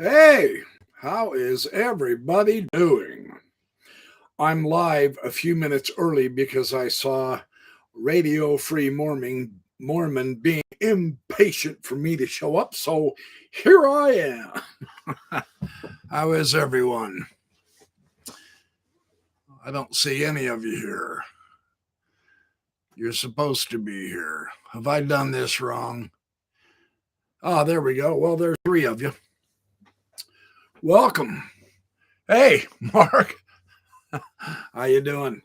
Hey, how is everybody doing? I'm live a few minutes early because I saw Radio Free Mormon being impatient for me to show up, so here I am. How is everyone? I don't see any of you here. You're supposed to be here. Have I done this wrong? Ah, there we go. Well, there's three of you. Welcome. Hey, Mark. How you doing?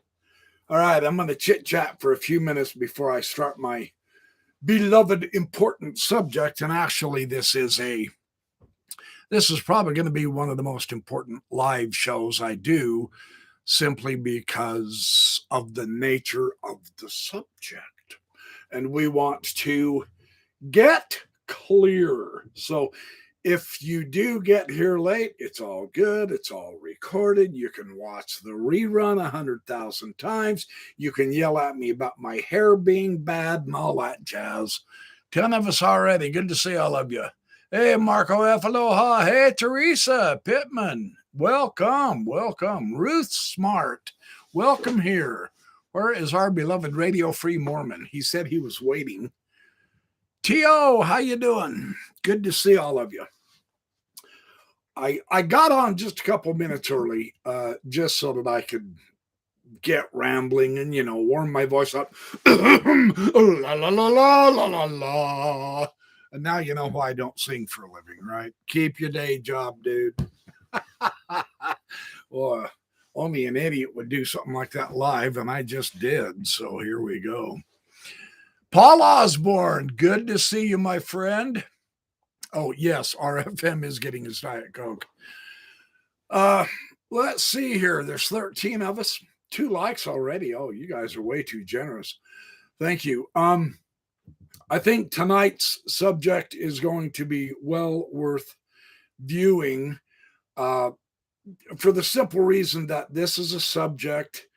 All right, I'm going to chit-chat for a few minutes before I start my beloved important subject. And actually, this is probably going to be one of the most important live shows I do, simply because of the nature of the subject. And we want to get clear. So if you do get here late, it's all good. It's all recorded. You can watch the rerun 100,000 times. You can yell at me about my hair being bad and all that jazz. 10 of us already. Good to see all of you. Hey, Marco F. Aloha. Hey, Teresa Pittman. Welcome. Ruth Smart. Welcome here. Where is our beloved Radio Free Mormon? He said he was waiting. T.O., how you doing? Good to see all of you. I got on just a couple minutes early, just so that I could get rambling and, warm my voice up. La, la, la, la, la, la, la. And now you know why I don't sing for a living, right? Keep your day job, dude. Well, only an idiot would do something like that live, and I just did. So here we go. Paul Osborne, good to see you, my friend. Oh, yes, RFM is getting his Diet Coke. Let's see here. There's 13 of us. 2 likes already. Oh, you guys are way too generous. Thank you. I think tonight's subject is going to be well worth viewing for the simple reason that this is a subject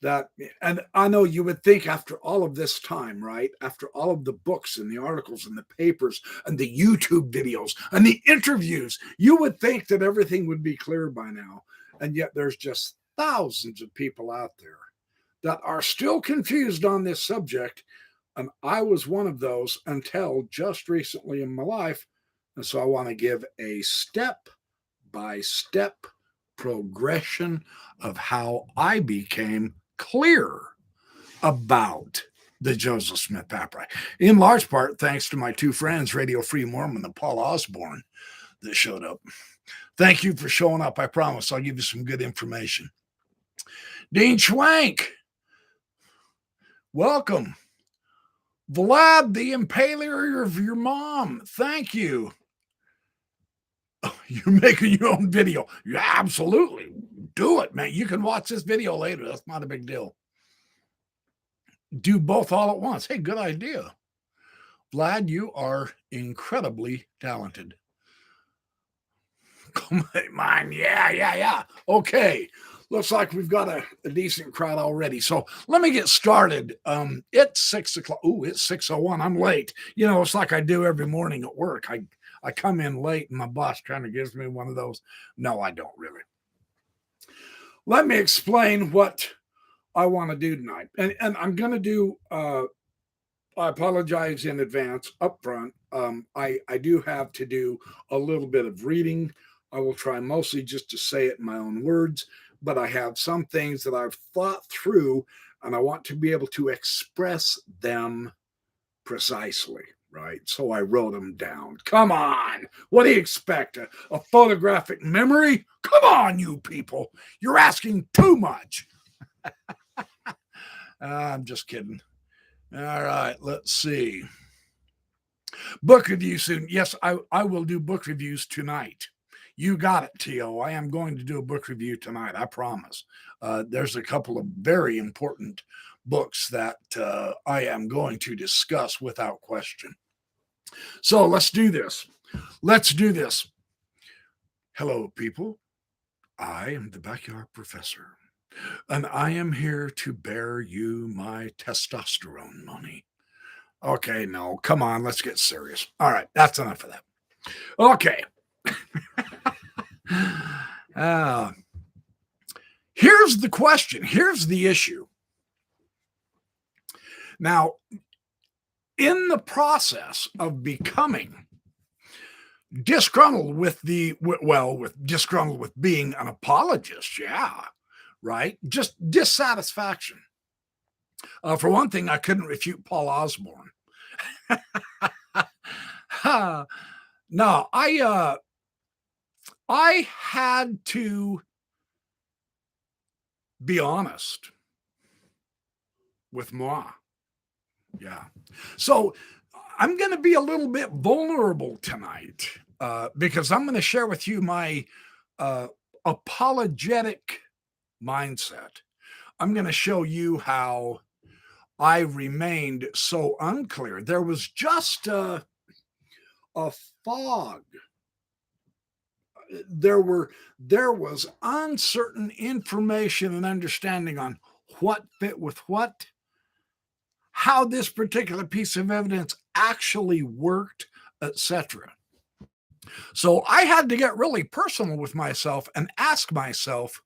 that, and I know you would think after all of this time, right? After all of the books and the articles and the papers and the YouTube videos and the interviews, you would think that everything would be clear by now. And yet there's just thousands of people out there that are still confused on this subject. And I was one of those until just recently in my life. And so I want to give a step-by-step progression of how I became clear about the Joseph Smith Papyri, in large part thanks to my 2 friends, Radio Free Mormon and Paul Osborne, that showed up. Thank you for showing up. I promise I'll give you some good information. Dean Schwank, welcome. Vlad, the impaler of your mom, thank you. Oh, you're making your own video. Yeah, absolutely. Do it, man. You can watch this video later. That's not a big deal. Do both all at once. Hey, good idea. Vlad, you are incredibly talented. Come on. Yeah. Okay. Looks like we've got a decent crowd already. So let me get started. It's 6 o'clock. Ooh, it's 6:01. I'm late. It's like I do every morning at work. I come in late and my boss kind of gives me one of those. No, I don't really. Let me explain what I want to do tonight. And I'm going to do, I apologize in advance up front. I do have to do a little bit of reading. I will try mostly just to say it in my own words, but I have some things that I've thought through and I want to be able to express them precisely. Right. So I wrote them down. Come on. What do you expect? A photographic memory? Come on, you people. You're asking too much. I'm just kidding. All right. Let's see. Book review soon. Yes, I will do book reviews tonight. You got it, T.O. I am going to do a book review tonight. I promise. There's a couple of very important books that I am going to discuss without question. So let's do this. Hello, people. I am the Backyard Professor, and I am here to bear you my testosterone money. Okay, no, come on, let's get serious. All right, that's enough of that. Okay, Uh, here's the question. Here's the issue. Now, in the process of becoming disgruntled with disgruntled with being an apologist, yeah, right? Just dissatisfaction. For one thing, I couldn't refute Paul Osborne. No, I had to be honest with moi. Yeah. So I'm going to be a little bit vulnerable tonight because I'm going to share with you my apologetic mindset. I'm going to show you how I remained so unclear. There was just a fog. There was uncertain information and understanding on what fit with what, how this particular piece of evidence actually worked, etc. So I had to get really personal with myself and ask myself,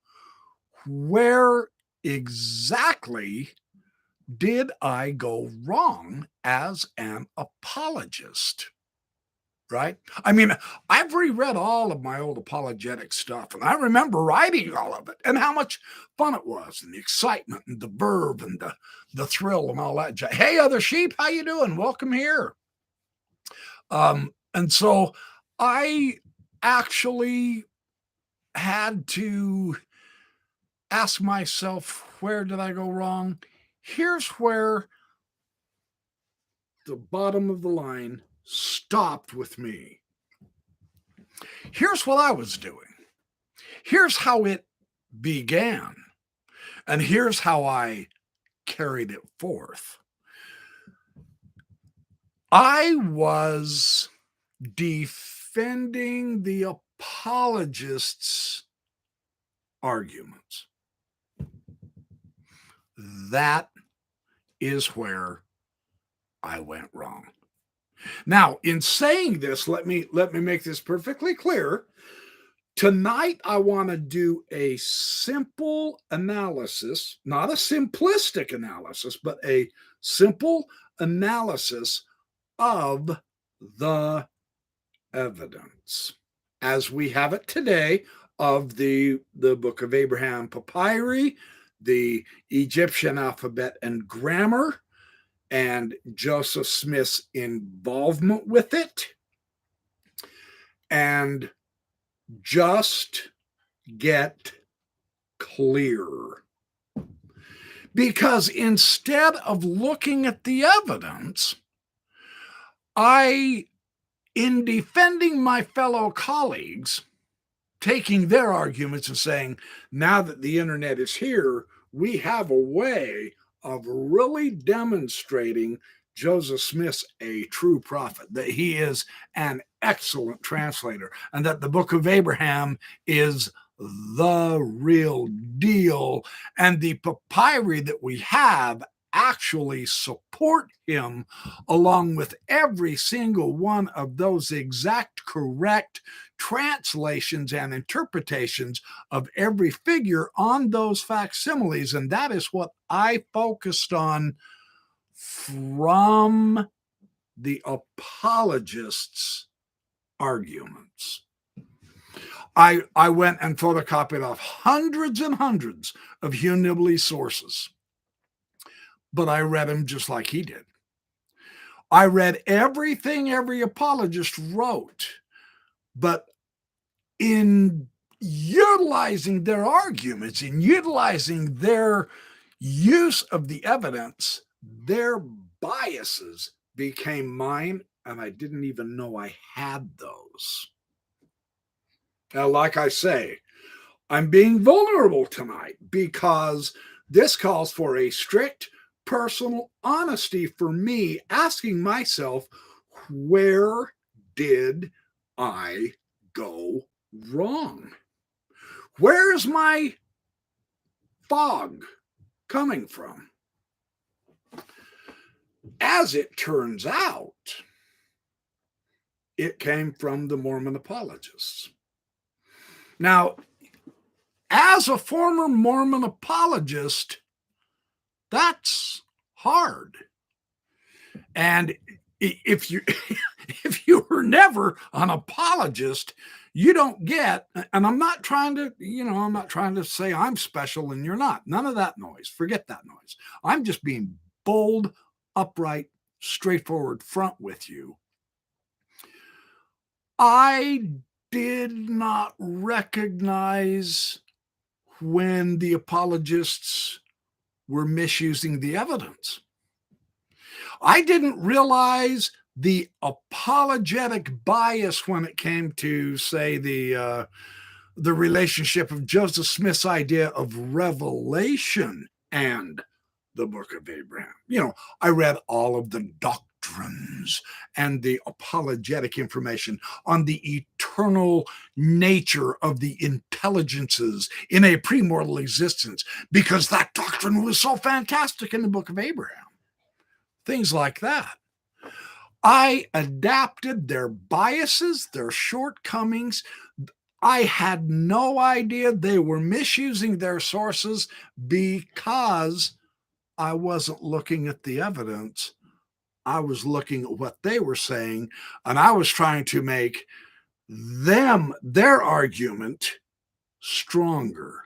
where exactly did I go wrong as an apologist? Right? I mean, I've reread all of my old apologetic stuff, and I remember writing all of it and how much fun it was, and the excitement and the verve and the thrill and all that. Hey, other sheep, how you doing? Welcome here. And so I actually had to ask myself, where did I go wrong? Here's where the bottom of the line stopped with me. Here's what I was doing. Here's how it began. And here's how I carried it forth. I was defending the apologists' arguments. That is where I went wrong. Now, in saying this, let me make this perfectly clear. Tonight, I want to do a simple analysis, not a simplistic analysis, but a simple analysis of the evidence as we have it today of the Book of Abraham Papyri, the Egyptian alphabet and grammar, and Joseph Smith's involvement with it, and just get clear. Because instead of looking at the evidence, in defending my fellow colleagues, taking their arguments and saying, now that the internet is here, we have a way of really demonstrating Joseph Smith's a true prophet, that he is an excellent translator, and that the Book of Abraham is the real deal, and the papyri that we have actually support him, along with every single one of those exact correct translations and interpretations of every figure on those facsimiles. And that is what I focused on from the apologists' arguments. I went and photocopied off hundreds and hundreds of Hugh Nibley's sources, but I read them just like he did. I read everything every apologist wrote, but in utilizing their arguments, in utilizing their use of the evidence, their biases became mine, and I didn't even know I had those. Now, like I say, I'm being vulnerable tonight because this calls for a strict personal honesty for me, asking myself, where did I go wrong? Where's my fog coming from? As it turns out, It came from the Mormon apologists. Now, as a former Mormon apologist, that's hard. And if you if you were never an apologist, you don't get, and I'm not trying to say I'm special and you're not. None of that noise. Forget that noise. I'm just being bold, upright, straightforward front with you. I did not recognize when the apologists were misusing the evidence. I didn't realize the apologetic bias when it came to, say, the relationship of Joseph Smith's idea of revelation and the Book of Abraham. I read all of the doctrines and the apologetic information on the eternal nature of the intelligences in a premortal existence, because that doctrine was so fantastic in the Book of Abraham. Things like that. I adapted their biases, their shortcomings. I had no idea they were misusing their sources because I wasn't looking at the evidence. I was looking at what they were saying, and I was trying to make their argument stronger.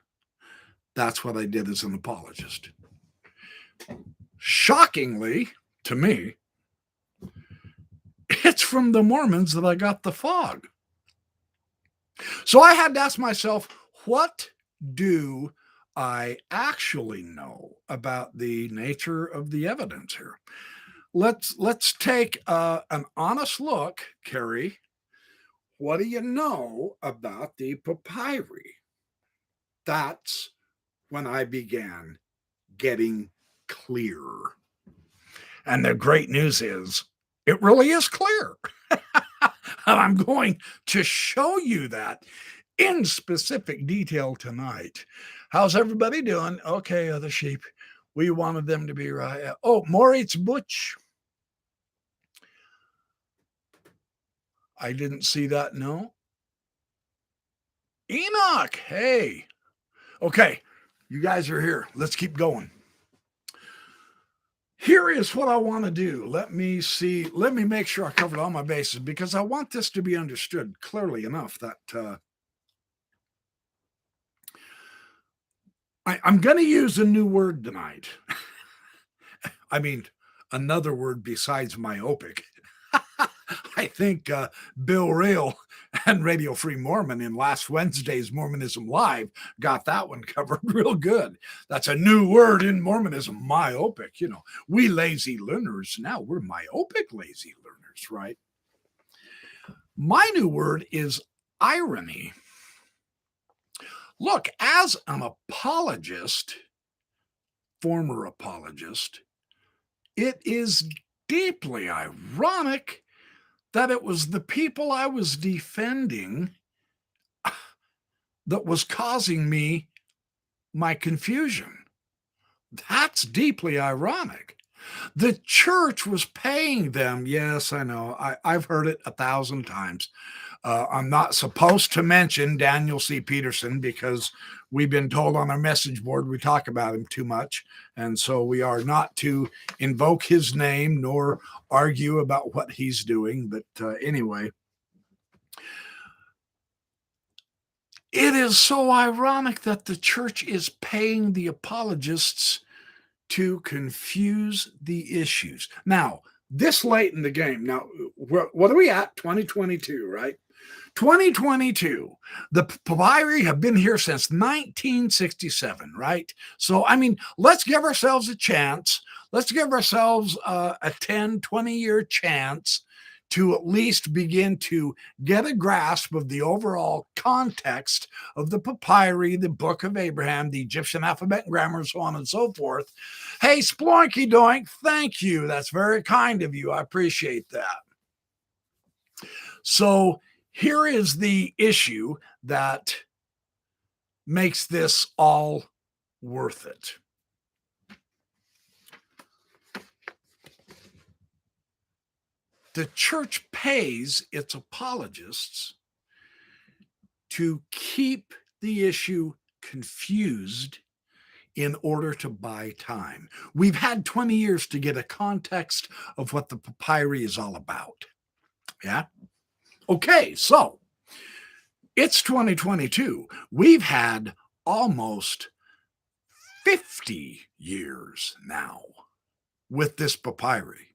That's what I did as an apologist. Shockingly, to me, it's from the Mormons that I got the fog. So I had to ask myself, what do I actually know about the nature of the evidence here? Let's take an honest look, Carrie. What do you know about the papyri? That's when I began getting clear. And the great news is, it really is clear. And I'm going to show you that in specific detail tonight. How's everybody doing? Okay, other sheep. We wanted them to be right. Oh, Moritz Butch. I didn't see that, no. Enoch, hey. Okay, you guys are here. Let's keep going. Here is what I want to do. Let me make sure I covered all my bases, because I want this to be understood clearly enough that I'm going to use a new word tonight. I mean, another word besides myopic. I think Bill Rail and Radio Free Mormon in last Wednesday's Mormonism Live got that one covered real good. That's a new word in Mormonism, myopic. We lazy learners, now we're myopic lazy learners, right? My new word is irony. Look, as an apologist, former apologist, it is deeply ironic that it was the people I was defending that was causing me my confusion. That's deeply ironic. The church was paying them. Yes, I know. I've heard it 1,000 times. I'm not supposed to mention Daniel C. Peterson because we've been told on our message board we talk about him too much. And so we are not to invoke his name nor argue about what he's doing. But anyway, it is so ironic that the church is paying the apologists to confuse the issues. Now, this late in the game, now, what are we at? 2022, right? 2022. The papyri have been here since 1967, right? So, I mean, let's give ourselves a chance. Let's give ourselves a 10, 20-year chance to at least begin to get a grasp of the overall context of the papyri, the Book of Abraham, the Egyptian alphabet and grammar, and so on and so forth. Hey, Sploinky Doink, thank you. That's very kind of you. I appreciate that. So here is the issue that makes this all worth it. The church pays its apologists to keep the issue confused in order to buy time. We've had 20 years to get a context of what the papyri is all about. Yeah? Okay, so it's 2022. We've had almost 50 years now with this papyri.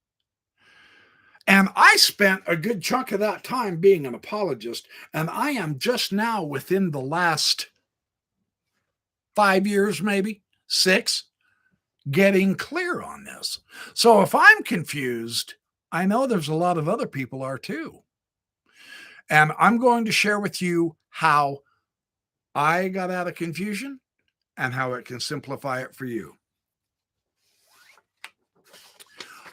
And I spent a good chunk of that time being an apologist, and I am just now within the last 5 years, maybe 6, getting clear on this. So if I'm confused, I know there's a lot of other people are too. And I'm going to share with you how I got out of confusion and how it can simplify it for you.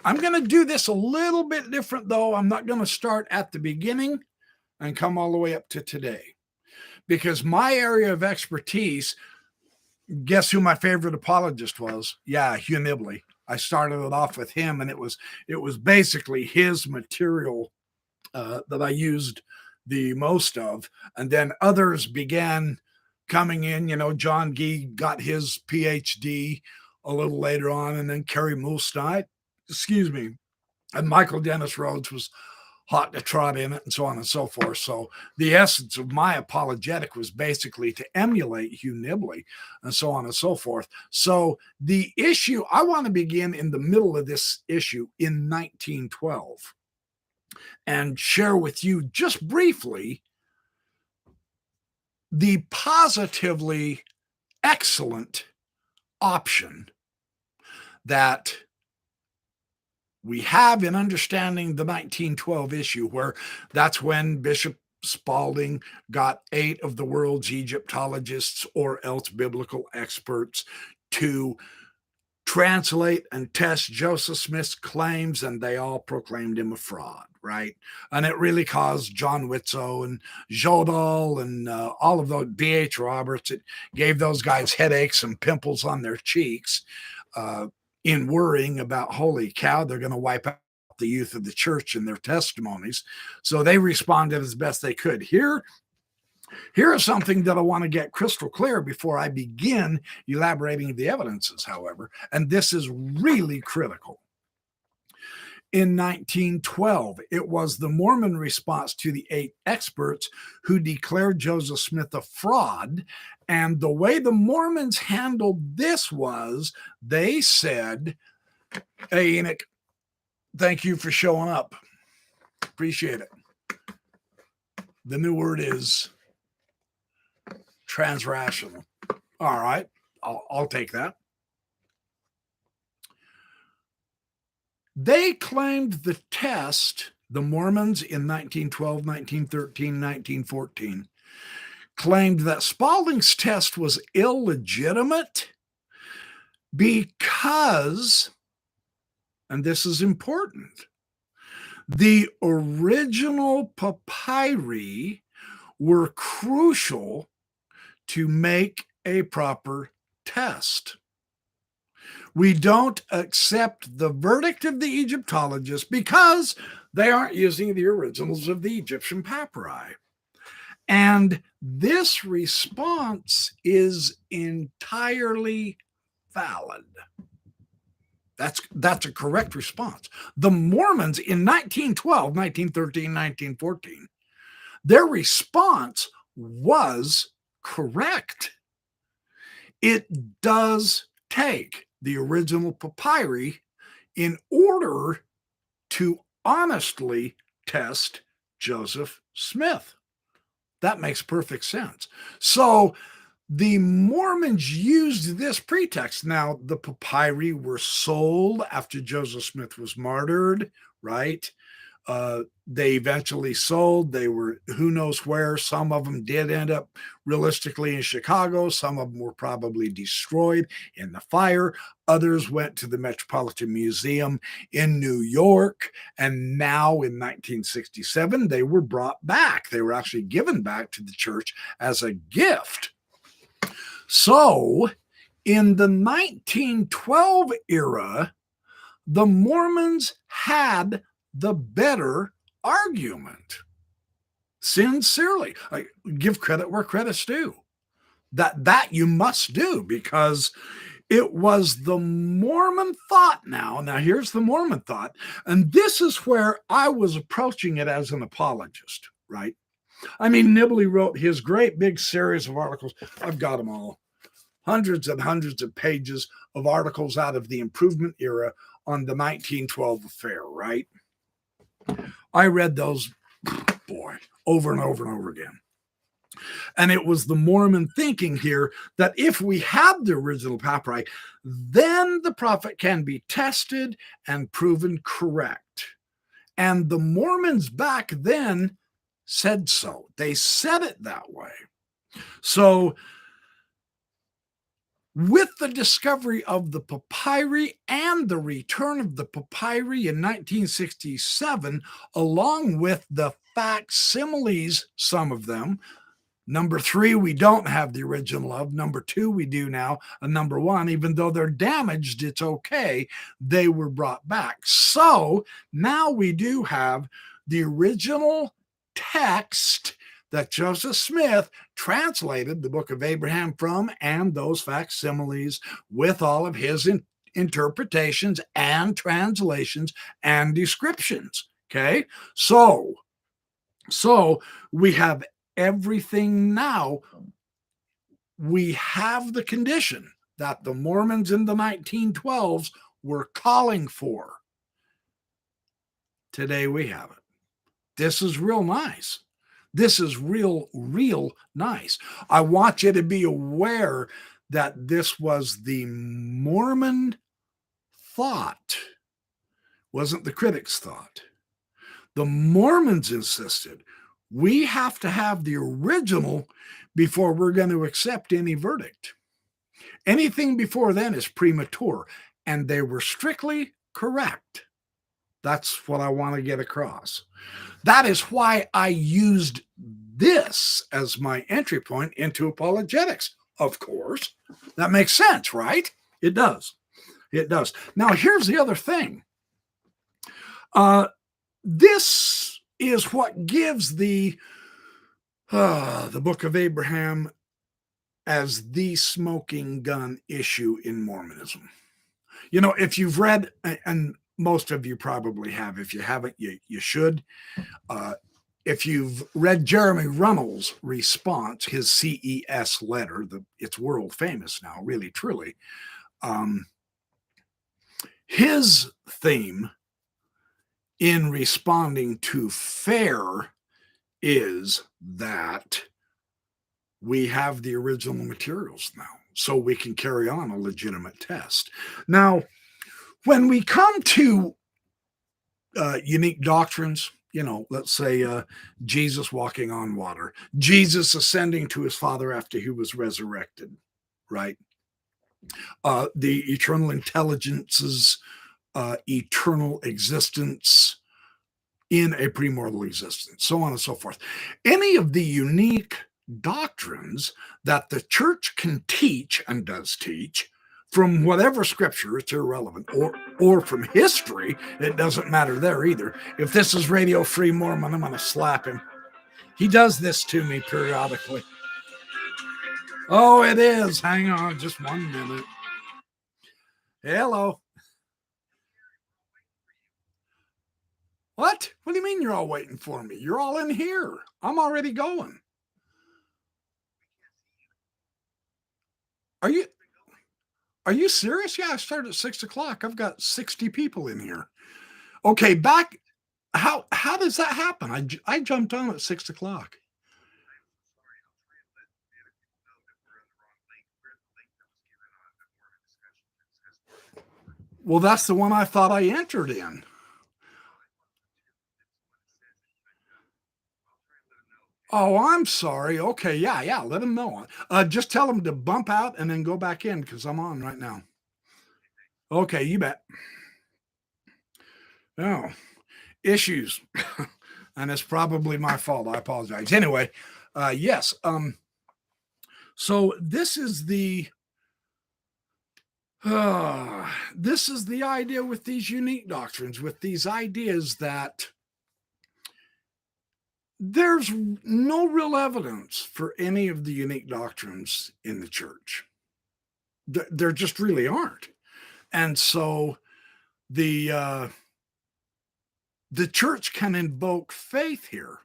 I'm going to do this a little bit different, though. I'm not going to start at the beginning and come all the way up to today, because my area of expertise, guess who my favorite apologist was? Yeah, Hugh Nibley. I started it off with him, and it was basically his material that I used the most of. And then others began coming in. You know, John Gee got his PhD a little later on, and then Kerry Mulstein, and Michael Dennis Rhodes was hot to trot in it, and so on and so forth. So the essence of my apologetic was basically to emulate Hugh Nibley, and so on and so forth. So the issue, I want to begin in the middle of this issue in 1912 and share with you just briefly the positively excellent option that we have in understanding the 1912 issue, where that's when Bishop Spalding got 8 of the world's Egyptologists or else biblical experts to translate and test Joseph Smith's claims, and they all proclaimed him a fraud, right? And it really caused John Witzow and Jodal and all of those, B.H. Roberts, it gave those guys headaches and pimples on their cheeks, in worrying about, holy cow, they're going to wipe out the youth of the church and their testimonies. So they responded as best they could. Here is something that I want to get crystal clear before I begin elaborating the evidences, however, and this is really critical. In 1912, it was the Mormon response to the 8 experts who declared Joseph Smith a fraud. And the way the Mormons handled this was they said, hey, Enoch, thank you for showing up. Appreciate it. The new word is transrational. All right, I'll take that. They claimed the test, the Mormons in 1912, 1913, 1914, claimed that Spalding's test was illegitimate because, and this is important, the original papyri were crucial to make a proper test. We don't accept the verdict of the Egyptologists because they aren't using the originals of the Egyptian papyri. And this response is entirely valid. That's a correct response. The Mormons in 1912, 1913, 1914, their response was correct. It does take the original papyri in order to honestly test Joseph Smith. That makes perfect sense. So the Mormons used this pretext. Now, the papyri were sold after Joseph Smith was martyred, right? They eventually sold. They were who knows where. Some of them did end up realistically in Chicago. Some of them were probably destroyed in the fire. Others went to the Metropolitan Museum in New York. And now in 1967, they were brought back. They were actually given back to the church as a gift. So in the 1912 era, the Mormons had the better argument. Sincerely. I give credit where credit's due. That you must do, because it was the Mormon thought now. Now, here's the Mormon thought. And this is where I was approaching it as an apologist, right? I mean, Nibley wrote his great big series of articles. I've got them all. Hundreds and hundreds of pages of articles out of the Improvement era on the 1912 affair, right? I read those, boy, over and over and over again. And it was the Mormon thinking here that if we have the original papyri, then the prophet can be tested and proven correct. And the Mormons back then said so. They said it that way. So with the discovery of the papyri and the return of the papyri in 1967, along with the facsimiles, some of them, number 3, we don't have the original of. Number 2, we do now. And number 1, even though they're damaged, it's okay. They were brought back. So now we do have the original text that Joseph Smith translated the Book of Abraham from, and those facsimiles with all of his interpretations and translations and descriptions. Okay, so we have everything now. We have the condition that the Mormons in the 1912s were calling for. Today we have it. This is real nice. This is real nice. I want you to be aware that this was the Mormon thought, wasn't the critics' thought. The Mormons insisted we have to have the original before we're going to accept any verdict. Anything before then is premature, and they were strictly correct. That's what I want to get across. That is why I used this as my entry point into apologetics. Of course, that makes sense, right? It does. It does. Now, here's the other thing. This is what gives the Book of Abraham as the smoking gun issue in Mormonism. You know, if you've read, and most of you probably have. If you haven't, you should. If you've read Jeremy Runnels' response, his CES letter, it's world famous now, really, truly. His theme in responding to FAIR is that we have the original materials now, so we can carry on a legitimate test. Now, when we come to unique doctrines, you know, let's say Jesus walking on water, Jesus ascending to his Father after he was resurrected, right? The eternal intelligence's eternal existence in a premortal existence, so on and so forth. Any of the unique doctrines that the church can teach and does teach, from whatever scripture, it's irrelevant, or from history, it doesn't matter there either. If this is Radio Free Mormon, I'm going to slap him. He does this to me periodically. Oh, it is. Hang on just 1 minute. Hello. What? What do you mean you're all waiting for me? You're all in here. I'm already going. Are you serious? Yeah, I started at 6 o'clock. I've got 60 people in here. Okay, back. How does that happen? I jumped on at 6 o'clock. Well, that's the one I thought I entered in. Oh, I'm sorry. Okay, yeah. Let them know. Just tell them to bump out and then go back in because I'm on right now. Okay, you bet. Oh, issues. And it's probably my fault. I apologize. Anyway, yes. So this is the idea with these unique doctrines, with these ideas that There's no real evidence for any of the unique doctrines in the church. There just really aren't. And so the church can invoke faith here,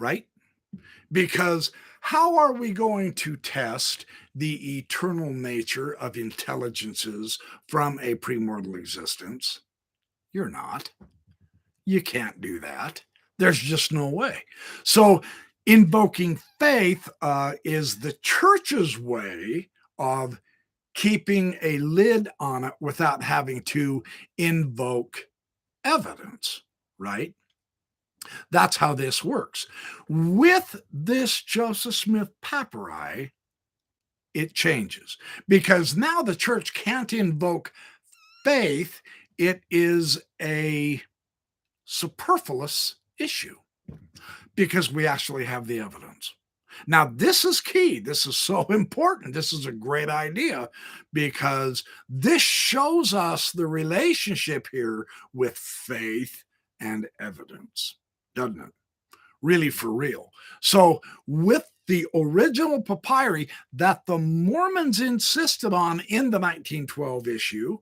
right? Because how are we going to test the eternal nature of intelligences from a premortal existence? You're not. You can't do that. There's just no way. So invoking faith is the church's way of keeping a lid on it without having to invoke evidence, right? That's how this works. With this Joseph Smith papyri, it changes because now the church can't invoke faith. It is a superfluous issue because we actually have the evidence. Now, this is key. This is so important. This is a great idea because this shows us the relationship here with faith and evidence, doesn't it? Really, for real. So, with the original papyri that the Mormons insisted on in the 1912 issue,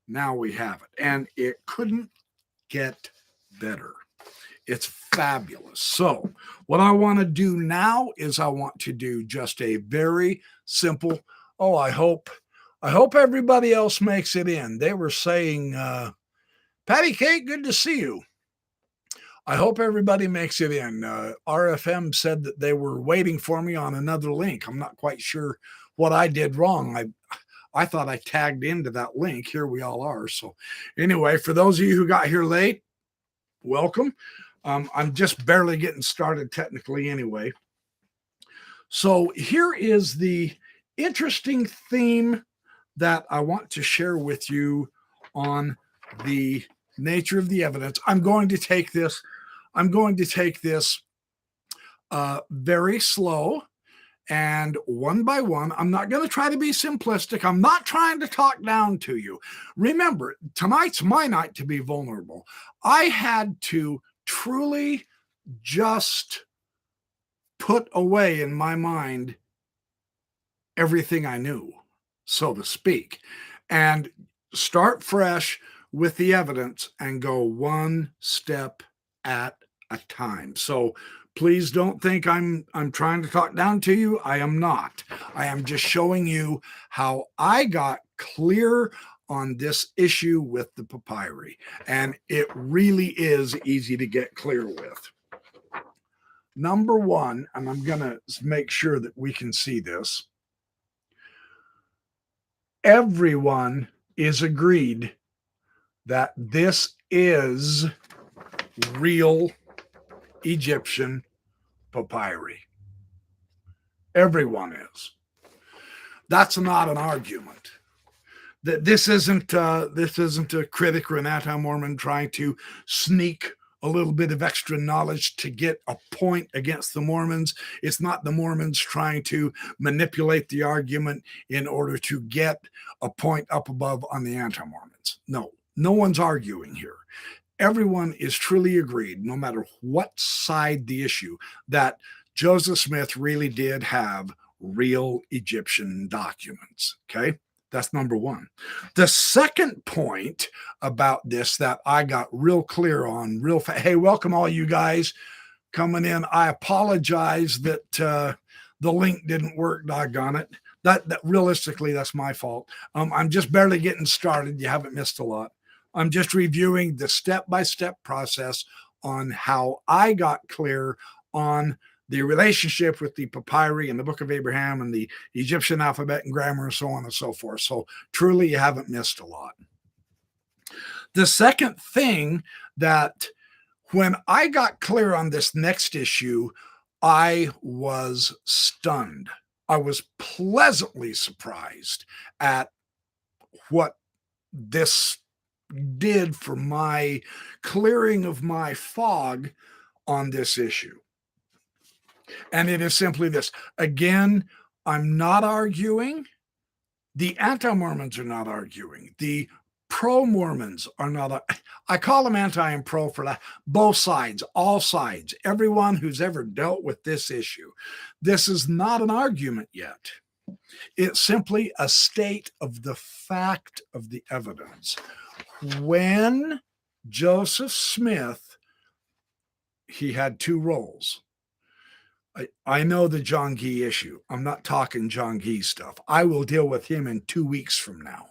now we have it. And it couldn't get better. It's fabulous. So what I want to do now is I want to do just a very simple, I hope everybody else makes it in. They were saying, Patty Kate, good to see you. I hope everybody makes it in. RFM said that they were waiting for me on another link. I'm not quite sure what I did wrong. I thought I tagged into that link. Here we all are. So anyway, for those of you who got here late, welcome. I'm just barely getting started technically anyway. So here is the interesting theme that I want to share with you on the nature of the evidence. I'm going to take this very slow and one by one. I'm not going to try to be simplistic. I'm not trying to talk down to you. Remember, tonight's my night to be vulnerable. I had to truly just put away in my mind everything I knew, so to speak, and start fresh with the evidence and go one step at a time. So please don't think I'm trying to talk down to you. I am not. I am just showing you how I got clear on this issue with the papyri. And it really is easy to get clear with. Number one, and I'm going to make sure that we can see this. Everyone is agreed that this is real Egyptian papyri. Everyone is. That's not an argument. That this isn't a critic or an anti-Mormon trying to sneak a little bit of extra knowledge to get a point against the Mormons. It's not the Mormons trying to manipulate the argument in order to get a point up above on the anti-Mormons. No one's arguing here. Everyone is truly agreed, no matter what side the issue, that Joseph Smith really did have real Egyptian documents. Okay, that's number one. The second point about this that I got real clear on, hey, welcome all you guys coming in. I apologize that the link didn't work, doggone it. That realistically, that's my fault. I'm just barely getting started. You haven't missed a lot. I'm just reviewing the step-by-step process on how I got clear on the relationship with the papyri and the Book of Abraham and the Egyptian alphabet and grammar and so on and so forth. So truly, you haven't missed a lot. The second thing that when I got clear on this next issue, I was stunned. I was pleasantly surprised at what this did for my clearing of my fog on this issue. And it is simply this. Again, I'm not arguing. The anti-Mormons are not arguing. The pro-Mormons are not, I call them anti and pro for that. Both sides, all sides, everyone who's ever dealt with this issue. This is not an argument yet. It's simply a state of the fact of the evidence. When Joseph Smith, he had two roles. I know the John Gee issue. I'm not talking John Gee stuff. I will deal with him in 2 weeks from now.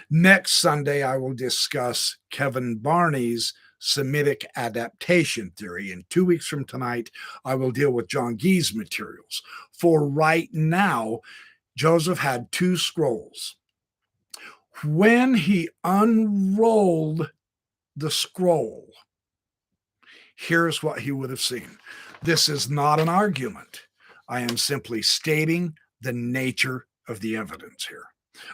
Next Sunday, I will discuss Kevin Barney's Semitic adaptation theory. And 2 weeks from tonight, I will deal with John Gee's materials. For right now, Joseph had two scrolls. When he unrolled the scroll, here's what he would have seen. This is not an argument. I am simply stating the nature of the evidence here.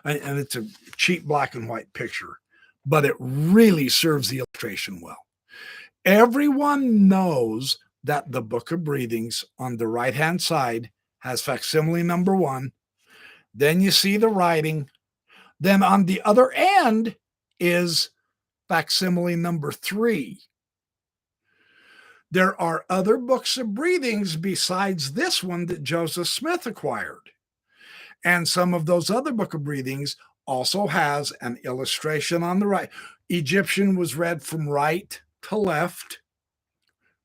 And it's a cheap black and white picture, but it really serves the illustration well. Everyone knows that the Book of Breathings on the right-hand side has facsimile number 1. Then you see the writing. Then on the other end is facsimile number 3. There are other books of breathings besides this one that Joseph Smith acquired. And some of those other book of breathings also has an illustration on the right. Egyptian was read from right to left.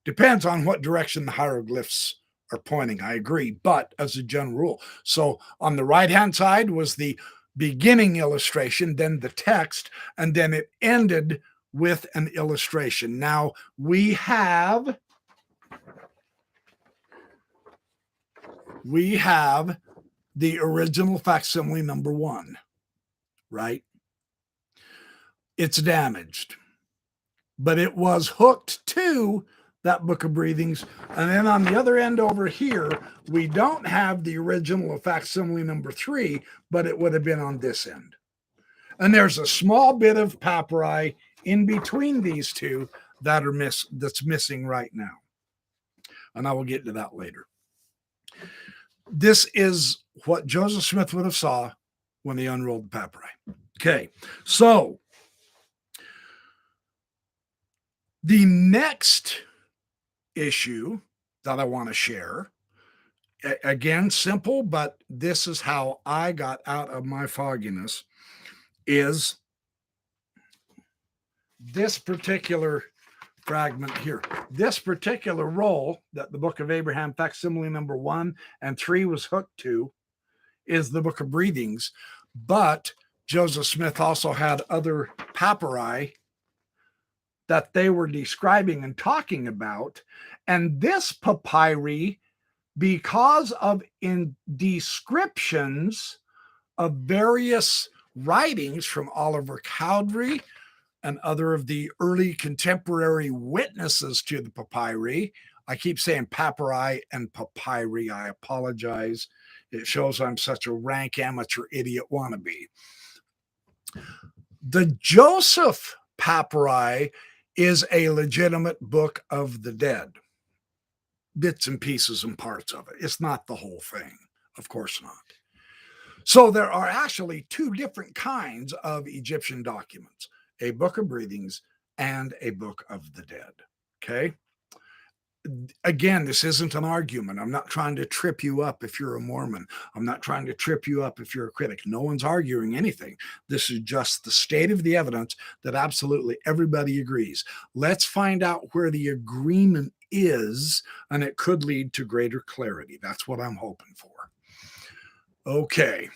Depends on what direction the hieroglyphs are pointing, I agree, but as a general rule. So on the right-hand side was the beginning illustration, then the text, and then it ended with an illustration. Now we have the original facsimile number 1, right? It's damaged, but it was hooked to that Book of Breathings. And then on the other end over here, we don't have the original facsimile number 3, but it would have been on this end. And there's a small bit of papyri in between these two that are that's missing right now. And I will get to that later. This is what Joseph Smith would have saw when he unrolled the papyri. Okay, so the next issue that I want to share, again, simple, but this is how I got out of my fogginess, is this particular fragment here. This particular roll that the Book of Abraham facsimile number 1 and 3 was hooked to is the Book of Breathings, but Joseph Smith also had other papyri that they were describing and talking about. And this papyri, because of in descriptions of various writings from Oliver Cowdery and other of the early contemporary witnesses to the papyri. I keep saying papyri and papyri. I apologize. It shows I'm such a rank amateur idiot wannabe. The Joseph papyri is a legitimate book of the dead. Bits and pieces and parts of it. It's not the whole thing. Of course not. So there are actually two different kinds of Egyptian documents, a Book of Breathings and a Book of the Dead. Okay. Again, this isn't an argument. I'm not trying to trip you up if you're a Mormon. I'm not trying to trip you up if you're a critic. No one's arguing anything. This is just the state of the evidence that absolutely everybody agrees. Let's find out where the agreement is, and it could lead to greater clarity. That's what I'm hoping for. Okay.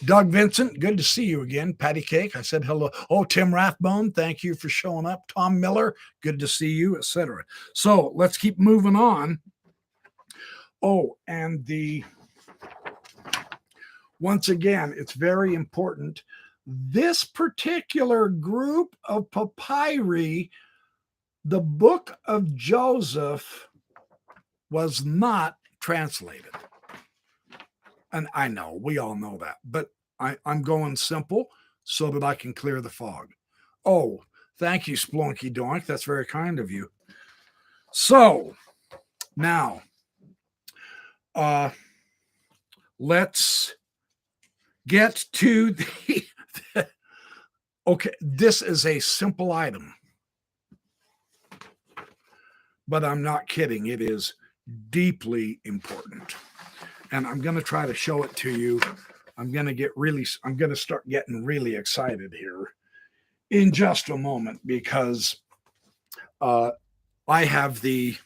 Doug Vincent, good to see you again. Patty Cake, I said hello. Oh, Tim Rathbone, thank you for showing up. Tom Miller, good to see you, etc. So let's keep moving on. Oh, and once again, it's very important. This particular group of papyri, the Book of Joseph, was not translated. And I know, we all know that, but I'm going simple so that I can clear the fog. Oh, thank you, Splunky Doink. That's very kind of you. So now, let's get to Okay, this is a simple item, but I'm not kidding. It is deeply important. And I'm going to try to show it to you. I'm going to start getting really excited here in just a moment, because I have the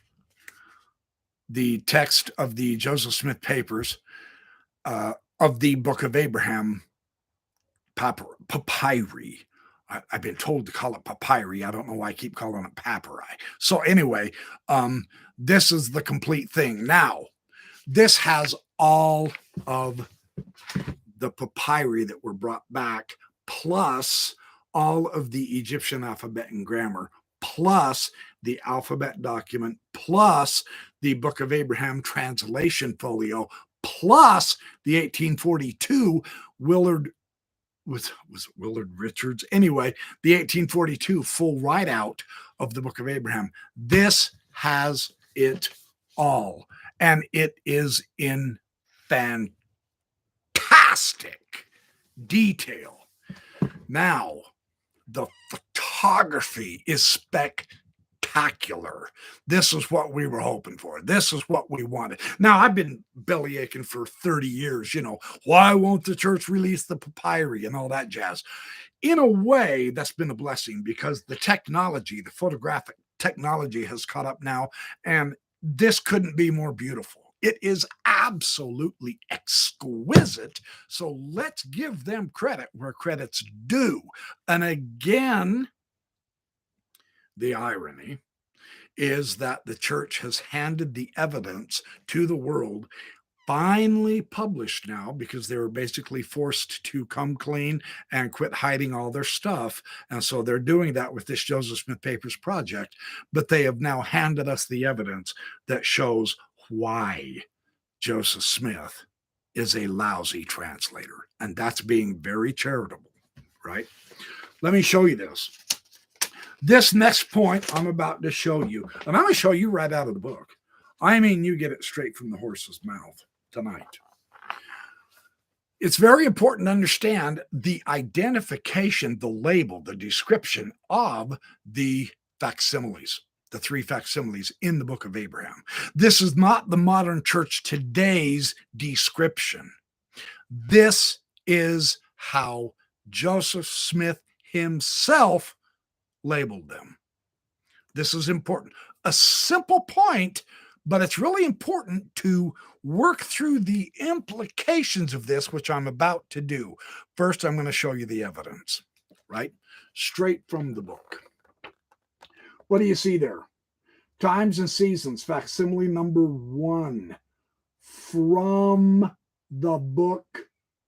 text of the Joseph Smith papers of the Book of Abraham papyri. I've been told to call it papyri. I don't know why I keep calling it papyri. So anyway, this is the complete thing. Now, this has all of the papyri that were brought back, plus all of the Egyptian alphabet and grammar, plus the alphabet document, plus the Book of Abraham translation folio, plus the 1842 Willard Richards. Anyway, the 1842 full write-out of the Book of Abraham. This has it all, and it is in fantastic detail. Now, the photography is spectacular. This is what we were hoping for. This is what we wanted. Now, I've been bellyaching for 30 years, why won't the church release the papyri and all that jazz? In a way, that's been a blessing, because the technology, the photographic technology has caught up now, and this couldn't be more beautiful. It is absolutely exquisite. So let's give them credit where credit's due. And again, the irony is that the church has handed the evidence to the world, finally published now, because they were basically forced to come clean and quit hiding all their stuff. And so they're doing that with this Joseph Smith Papers project. But they have now handed us the evidence that shows why Joseph Smith is a lousy translator. And that's being very charitable, right? Let me show you this. This next point I'm about to show you, and I'm going to show you right out of the book. I mean, you get it straight from the horse's mouth tonight. It's very important to understand the identification, the label, the description of the facsimiles, the 3 facsimiles in the Book of Abraham. This is not the modern church today's description. This is how Joseph Smith himself labeled them. This is important. A simple point, but it's really important to work through the implications of this, which I'm about to do. First, I'm going to show you the evidence, right? Straight from the book. What do you see there? Times and Seasons, facsimile number 1 from the Book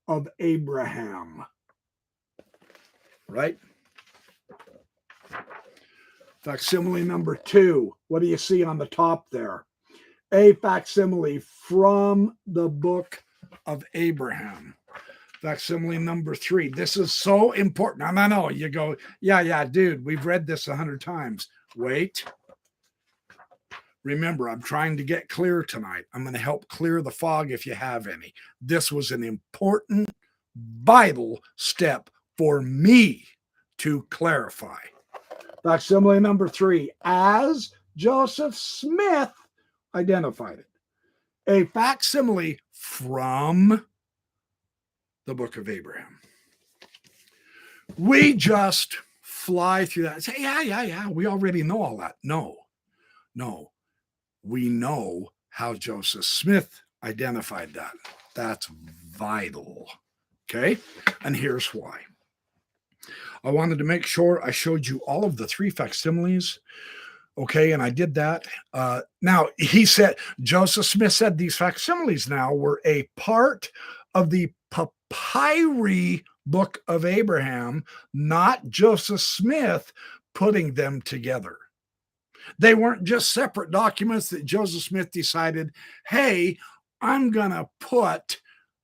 of Abraham, right? Facsimile number 2, what do you see on the top there? A facsimile from the Book of Abraham. Facsimile number 3. This is so important. I know you go, yeah, dude, we've read this 100 times. Wait. Remember, I'm trying to get clear tonight. I'm going to help clear the fog if you have any. This was an important, vital step for me to clarify. Facsimile number 3, as Joseph Smith identified it. A facsimile from the Book of Abraham. We just fly through that and say, yeah, we already know all that. No. We know how Joseph Smith identified that. That's vital. Okay? And here's why. I wanted to make sure I showed you all of the 3 facsimiles. Okay, and I did that. Now, Joseph Smith said these facsimiles now were a part of the papyri Book of Abraham, not Joseph Smith putting them together. They weren't just separate documents that Joseph Smith decided, hey, I'm going to put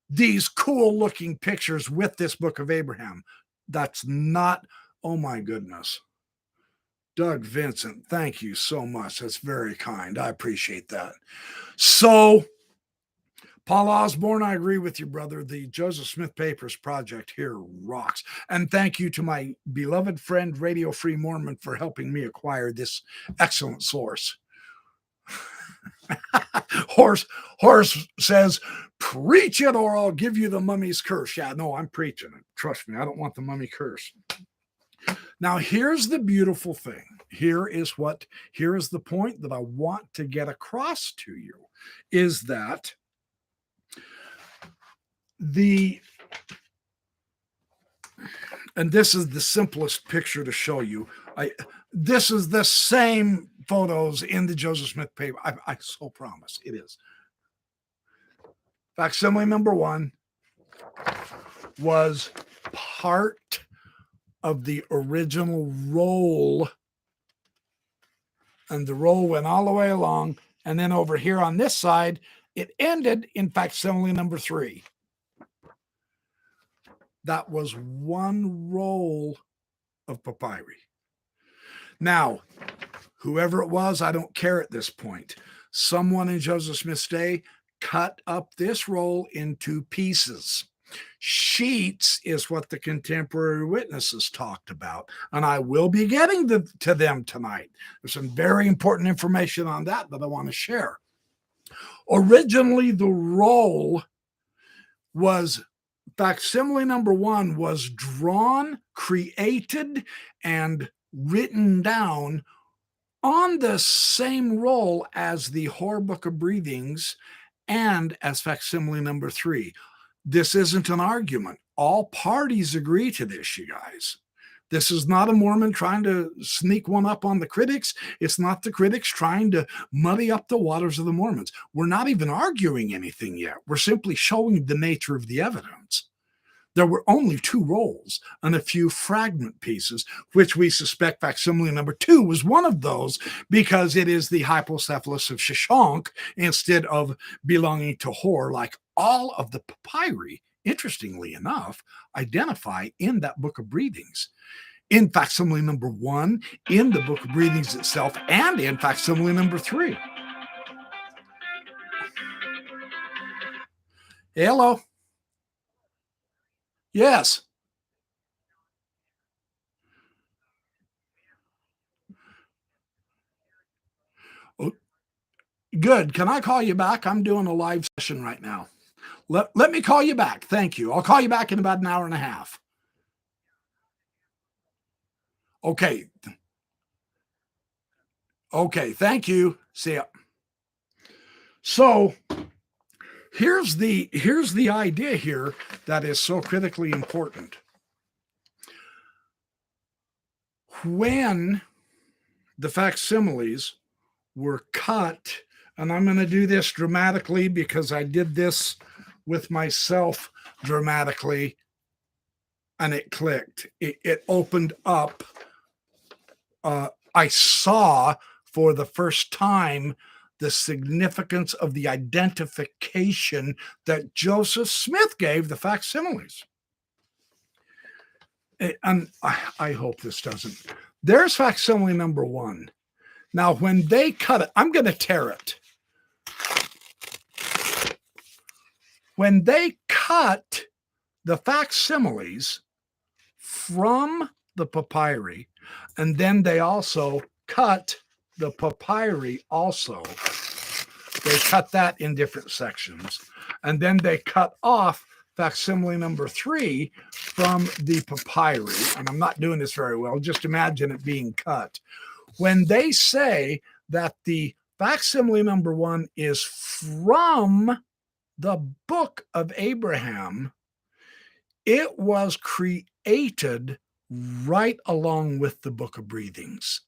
these cool looking pictures with this Book of Abraham. That's not, oh my goodness. Doug Vincent, thank you so much. That's very kind. I appreciate that. So, Paul Osborne, I agree with you, brother. The Joseph Smith Papers project here rocks. And thank you to my beloved friend, Radio Free Mormon, for helping me acquire this excellent source. Horse says, preach it or I'll give you the mummy's curse. Yeah, no, I'm preaching it. Trust me, I don't want the mummy curse. Now, here's the beautiful thing. Here is the point that I want to get across to you, is that and this is the simplest picture to show you. This is the same photos in the Joseph Smith paper. I so promise it is. Facsimile number 1 was part of the original roll, and the roll went all the way along, and then over here on this side, it ended in facsimile number 3. That was one roll of papyri. Now, whoever it was, I don't care at this point. Someone in Joseph Smith's day cut up this roll into pieces. Sheets is what the contemporary witnesses talked about, and I will be getting to them tonight. There's some very important information on that I want to share. Originally, the roll was facsimile number 1 was drawn, created, and written down on the same roll as the Hoare Book of Breathings and as facsimile number 3. This isn't an argument. All parties agree to this, you guys. This is not a Mormon trying to sneak one up on the critics. It's not the critics trying to muddy up the waters of the Mormons. We're not even arguing anything yet. We're simply showing the nature of the evidence. There were only 2 rolls and a few fragment pieces, which we suspect facsimile number 2 was one of those, because it is the hypocephalus of Shoshank instead of belonging to Hoare, like all of the papyri, interestingly enough, identify in that Book of Breathings. In facsimile number 1, in the Book of Breathings itself, and in facsimile number 3. Hello. Yes. Oh, good. Can I call you back? I'm doing a live session right now. Let me call you back. Thank you. I'll call you back in about an hour and a half. Okay. Okay. Thank you. See ya. So here's the idea here that is so critically important. When the facsimiles were cut, and I'm going to do this dramatically because I did this with myself dramatically, and it clicked. It opened up. I saw for the first time the significance of the identification that Joseph Smith gave the facsimiles. And I hope this doesn't. There's facsimile number 1. Now, when they cut it, I'm going to tear it. When they cut the facsimiles from the papyri, and then they also cut the papyri also. They cut that in different sections. And then they cut off facsimile number 3 from the papyri. And I'm not doing this very well. Just imagine it being cut. When they say that the facsimile number 1 is from the Book of Abraham, it was created right along with the Book of Breathings.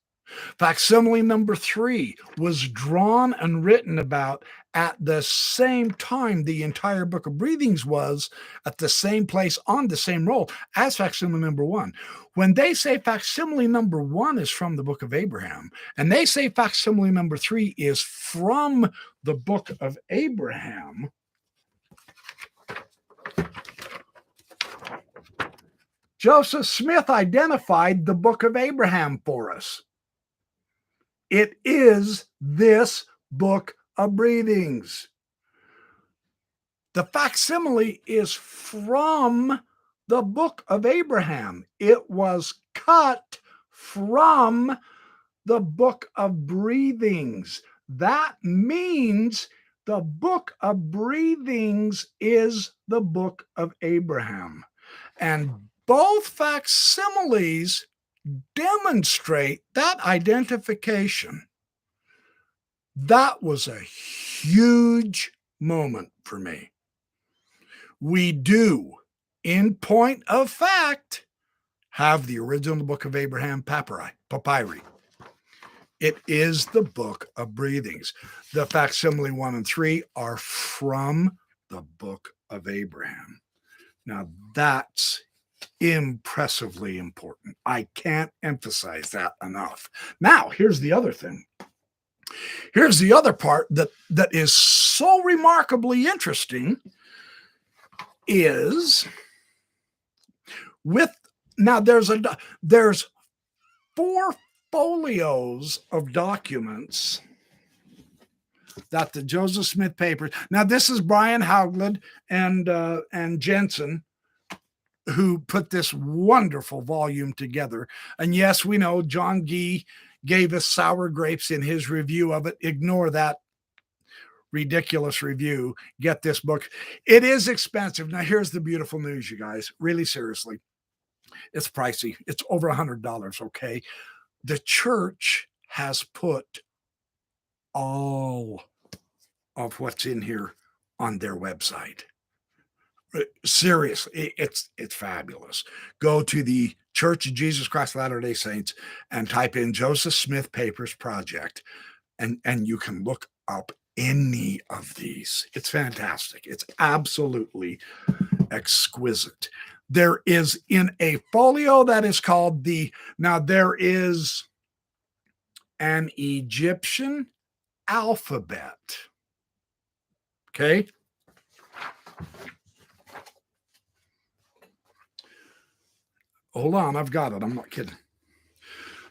Facsimile number 3 was drawn and written about at the same time the entire Book of Breathings was, at the same place on the same roll as facsimile number 1. When they say facsimile number 1 is from the Book of Abraham, and they say facsimile number 3 is from the Book of Abraham, Joseph Smith identified the Book of Abraham for us. It is this Book of Breathings. The facsimile is from the book of Abraham. It was cut from the book of breathings. That means the book of breathings is the book of Abraham. And both facsimiles demonstrate that identification. That was a huge moment for me. We do, in point of fact, have the original book of Abraham papyri. It is the book of breathings. The facsimile 1 and 3 are from the book of Abraham. Now, that's impressively important. I can't emphasize that enough. Now, here's the other thing. Here's the other part that is so remarkably interesting is there's 4 folios of documents that the Joseph Smith papers. Now, this is Brian Haugland and Jensen who put this wonderful volume together. And yes, we know John Gee gave us sour grapes in his review of it. Ignore that ridiculous review. Get this book. It is expensive. Now, here's the beautiful news, you guys. Really seriously. It's pricey. It's over $100, okay? The church has put all of what's in here on their website. Seriously, it's fabulous. Go to the Church of Jesus Christ of Latter-day Saints and type in Joseph Smith Papers Project, and you can look up any of these. It's fantastic. It's absolutely exquisite. There is in a folio that is called there is an Egyptian alphabet. Okay. Hold on, I've got it. I'm not kidding.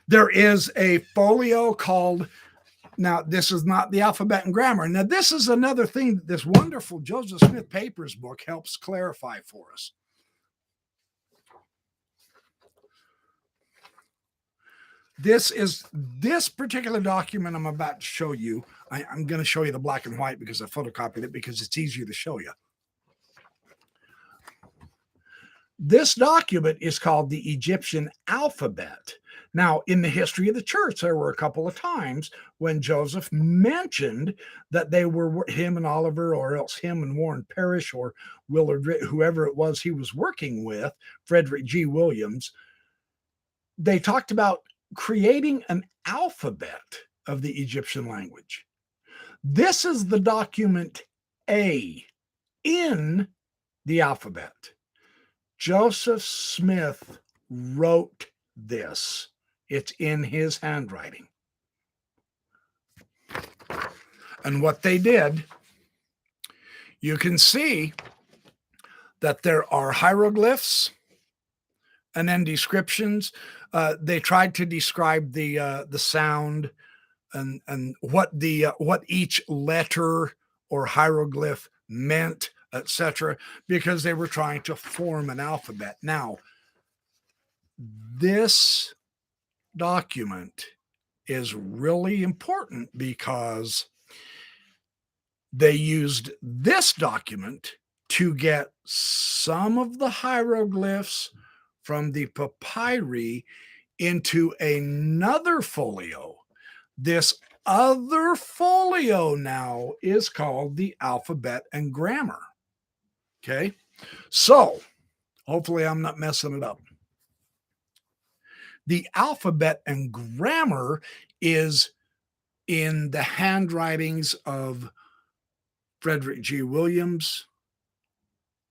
There is a folio called, now this is not the alphabet and grammar. Now this is another thing that this wonderful Joseph Smith Papers book helps clarify for us. This particular document I'm about to show you. I'm going to show you the black and white because I photocopied it because it's easier to show you. This document is called the Egyptian alphabet. Now, in the history of the church, there were a couple of times when Joseph mentioned that they were him and Oliver, or else him and Warren Parrish, or Willard, whoever it was he was working with, Frederick G. Williams. They talked about creating an alphabet of the Egyptian language. This is the document A in the alphabet. Joseph Smith wrote this. It's in his handwriting. And what they did, you can see that there are hieroglyphs and then descriptions. They tried to describe the sound and what each letter or hieroglyph meant, etc., because they were trying to form an alphabet. Now, this document is really important because they used this document to get some of the hieroglyphs from the papyri into another folio. This other folio now is called the Alphabet and Grammar. Okay, so hopefully I'm not messing it up. The Alphabet and Grammar is in the handwritings of Frederick G. Williams,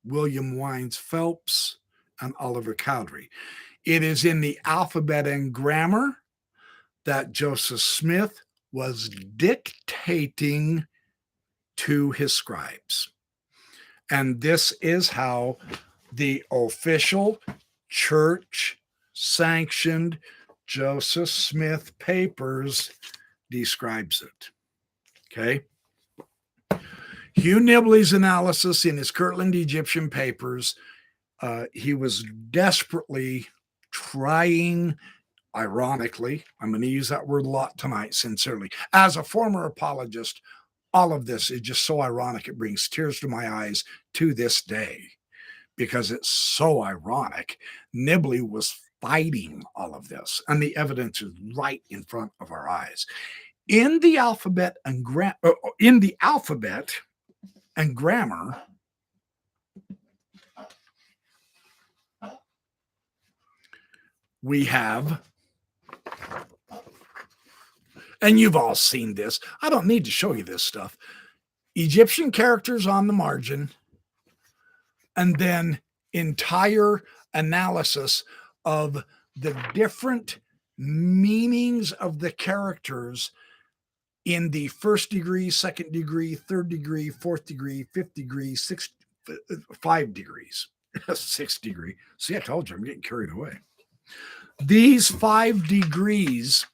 William Wines Phelps, and Oliver Cowdery. It is in the Alphabet and Grammar that Joseph Smith was dictating to his scribes. And this is how the official church-sanctioned Joseph Smith Papers describes it. Okay? Hugh Nibley's analysis in his Kirtland Egyptian papers, he was desperately trying, ironically, I'm going to use that word a lot tonight, sincerely. As a former apologist, all of this is just so ironic. It brings tears to my eyes to this day because it's so ironic. Nibley was fighting all of this, and the evidence is right in front of our eyes. In the alphabet and grammar, we have, and you've all seen this, I don't need to show you this stuff, Egyptian characters on the margin, and then entire analysis of the different meanings of the characters in the first degree, second degree, third degree, fourth degree, fifth degree, 5 degrees, 6th degree. See, I told you I'm getting carried away. These 5 degrees,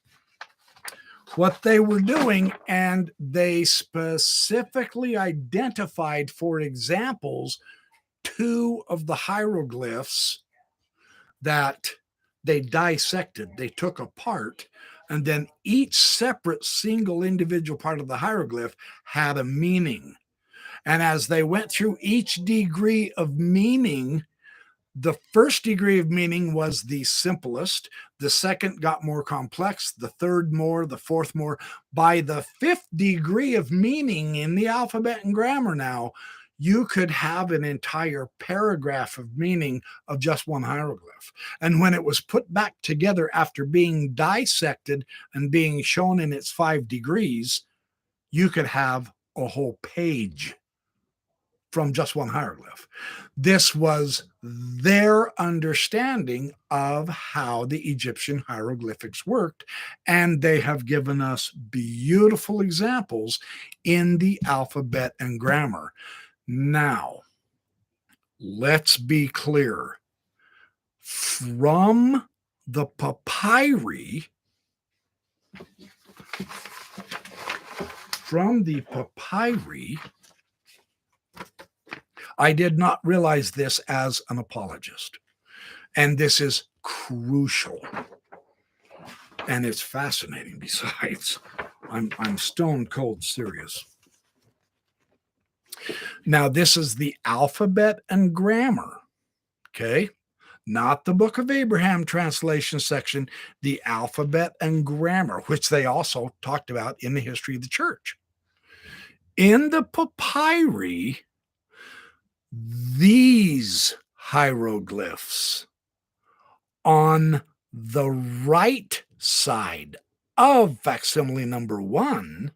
what they were doing, and they specifically identified, for examples, 2 of the hieroglyphs that they dissected, they took apart, and then each separate single individual part of the hieroglyph had a meaning. And as they went through each degree of meaning, the first degree of meaning was the simplest. The second got more complex, the third more, the fourth more. By the 5th degree of meaning in the alphabet and grammar now, you could have an entire paragraph of meaning of just one hieroglyph. And when it was put back together after being dissected and being shown in its 5 degrees, you could have a whole page from just one hieroglyph. This was their understanding of how the Egyptian hieroglyphics worked, and they have given us beautiful examples in the alphabet and grammar. Now, let's be clear. From the papyri, I did not realize this as an apologist. And this is crucial. And it's fascinating besides. I'm stone cold serious. Now, this is the alphabet and grammar, okay? Not the Book of Abraham translation section, the alphabet and grammar, which they also talked about in the history of the church. In the papyri, these hieroglyphs on the right side of facsimile number 1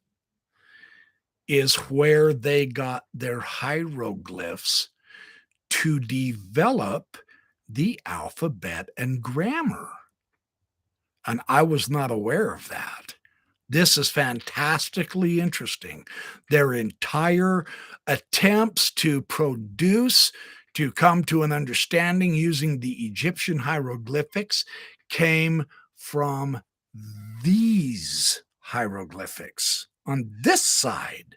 is where they got their hieroglyphs to develop the alphabet and grammar. And I was not aware of that. This is fantastically interesting. Their entire attempts to produce, to come to an understanding using the Egyptian hieroglyphics came from these hieroglyphics on this side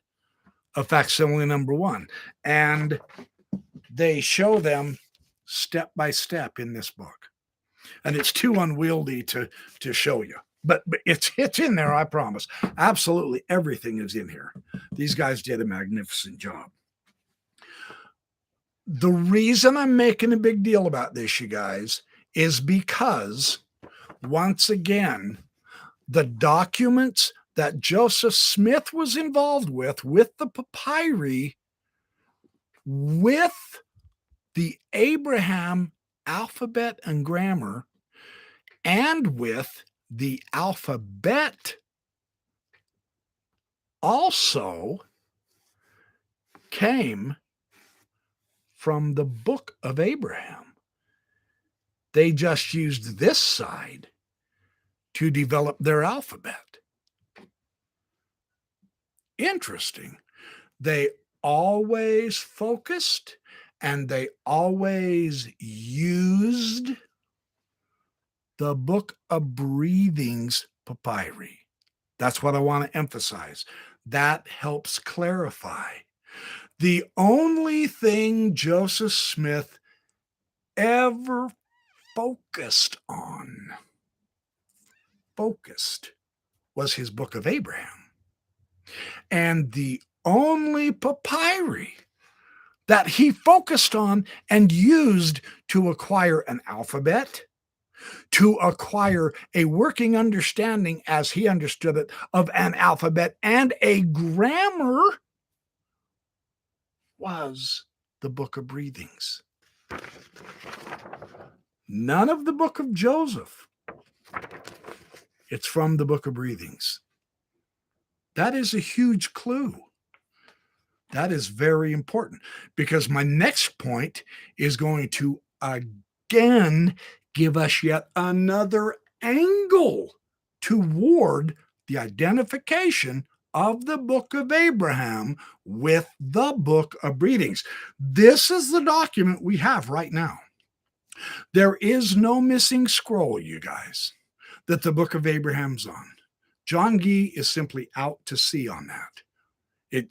of facsimile number 1. And they show them step by step in this book. And it's too unwieldy to show you. But it's in there, I promise. Absolutely everything is in here. These guys did a magnificent job. The reason I'm making a big deal about this, you guys, is because, once again, the documents that Joseph Smith was involved with the papyri, with the Abraham alphabet and grammar, and with the alphabet also came from the Book of Abraham. They just used this side to develop their alphabet. Interesting. They always focused and they always used the Book of Breathings papyri. That's what I want to emphasize. That helps clarify. The only thing Joseph Smith ever focused was his Book of Abraham. And the only papyri that he focused on and used to acquire an alphabet, to acquire a working understanding, as he understood it, of an alphabet and a grammar, was the Book of Breathings. None of the Book of Joseph. It's from the Book of Breathings. That is a huge clue. That is very important, because my next point is going to again give us yet another angle toward the identification of the Book of Abraham with the Book of Breathings. This is the document we have right now. There is no missing scroll, you guys, that the Book of Abraham's on. John Gee is simply out to sea on that.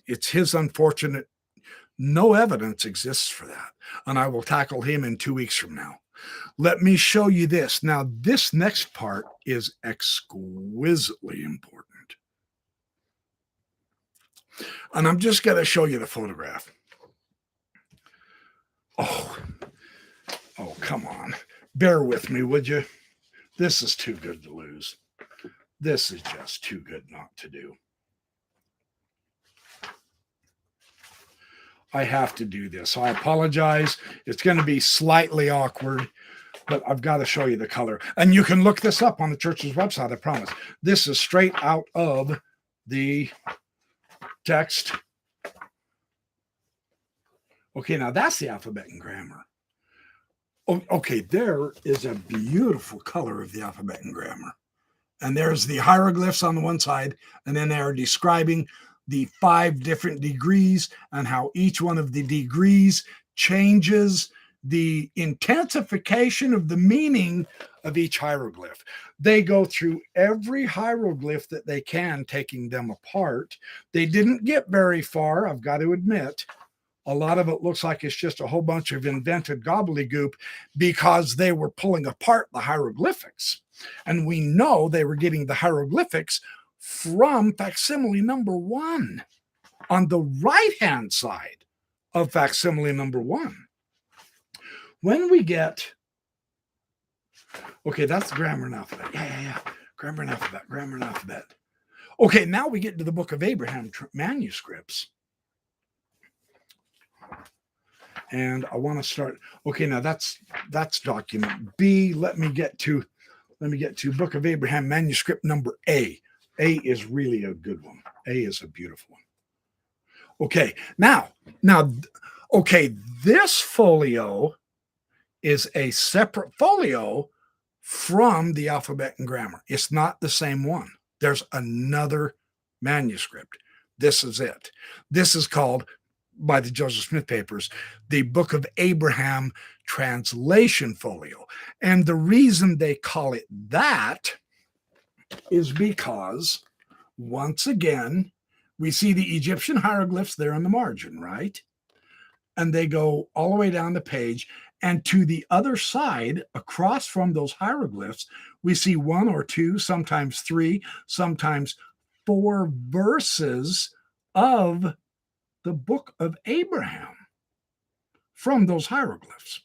It's his unfortunate, no evidence exists for that. And I will tackle him in 2 weeks from now. Let me show you this. Now, this next part is exquisitely important. And I'm just going to show you the photograph. Oh, come on. Bear with me, would you? This is too good to lose. This is just too good not to do. I have to do this. I apologize. It's going to be slightly awkward, but I've got to show you the color. And you can look this up on the church's website, I promise. This is straight out of the text. Okay, now that's the alphabet and grammar. Okay, there is a beautiful color of the alphabet and grammar. And there's the hieroglyphs on the one side, and then they are describing the 5 different degrees and how each one of the degrees changes the intensification of the meaning of each hieroglyph. They go through every hieroglyph that they can, taking them apart. They didn't get very far, I've got to admit. A lot of it looks like it's just a whole bunch of invented gobbledygook, because they were pulling apart the hieroglyphics. And we know they were getting the hieroglyphics from facsimile number 1 on the right-hand side of facsimile number 1. When we get, okay, that's grammar and alphabet. Yeah. Grammar and alphabet. Okay, now we get to the Book of Abraham manuscripts. And I want to start. Okay, now that's document B. Let me get to Book of Abraham manuscript number A. A is really a good one. A is a beautiful one. Okay, now, okay, this folio is a separate folio from the alphabet and grammar. It's not the same one. There's another manuscript. This is it. This is called, by the Joseph Smith papers, the Book of Abraham translation folio. And the reason they call it that is because, once again, we see the Egyptian hieroglyphs there on the margin, right? And they go all the way down the page. And to the other side, across from those hieroglyphs, we see 1 or 2, sometimes 3, sometimes 4 verses of the Book of Abraham from those hieroglyphs.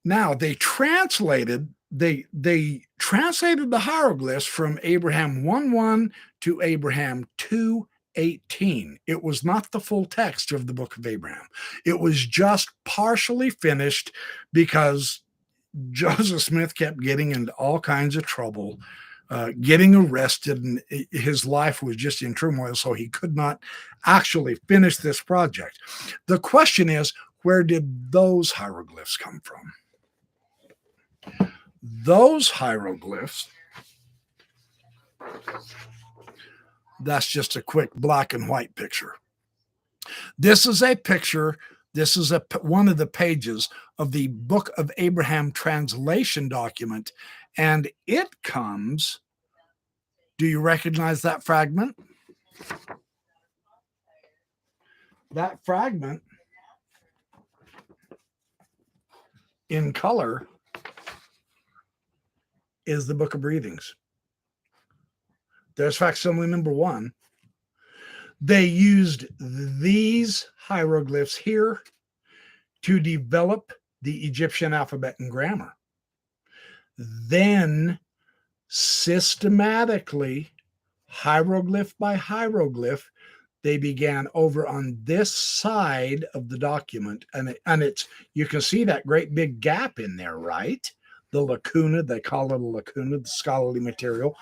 Now, they translated the hieroglyphs from Abraham 1:1 to Abraham 2:18. It was not the full text of the Book of Abraham. It was just partially finished, because Joseph Smith kept getting into all kinds of trouble, getting arrested, and his life was just in turmoil, so he could not actually finish this project. The question is, where did those hieroglyphs come from? Those hieroglyphs, that's just a quick black and white picture. This is a picture. This is one of the pages of the Book of Abraham translation document, and it comes, do you recognize that fragment? that fragment in color is the Book of Breathings. There's facsimile number 1. They used these hieroglyphs here to develop the Egyptian alphabet and grammar. Then, systematically, hieroglyph by hieroglyph, they began over on this side of the document, and it's, you can see that great big gap in there, right? The lacuna, they call it a lacuna, the scholarly material.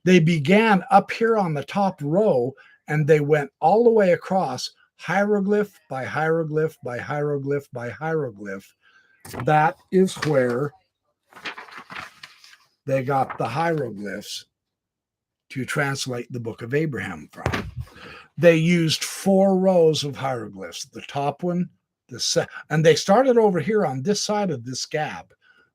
They began up here on the top row, and they went all the way across, hieroglyph by hieroglyph by hieroglyph by hieroglyph. That is where they got the hieroglyphs to translate the Book of Abraham from. They used 4 rows of hieroglyphs. The top one, and they started over here on this side of this gap.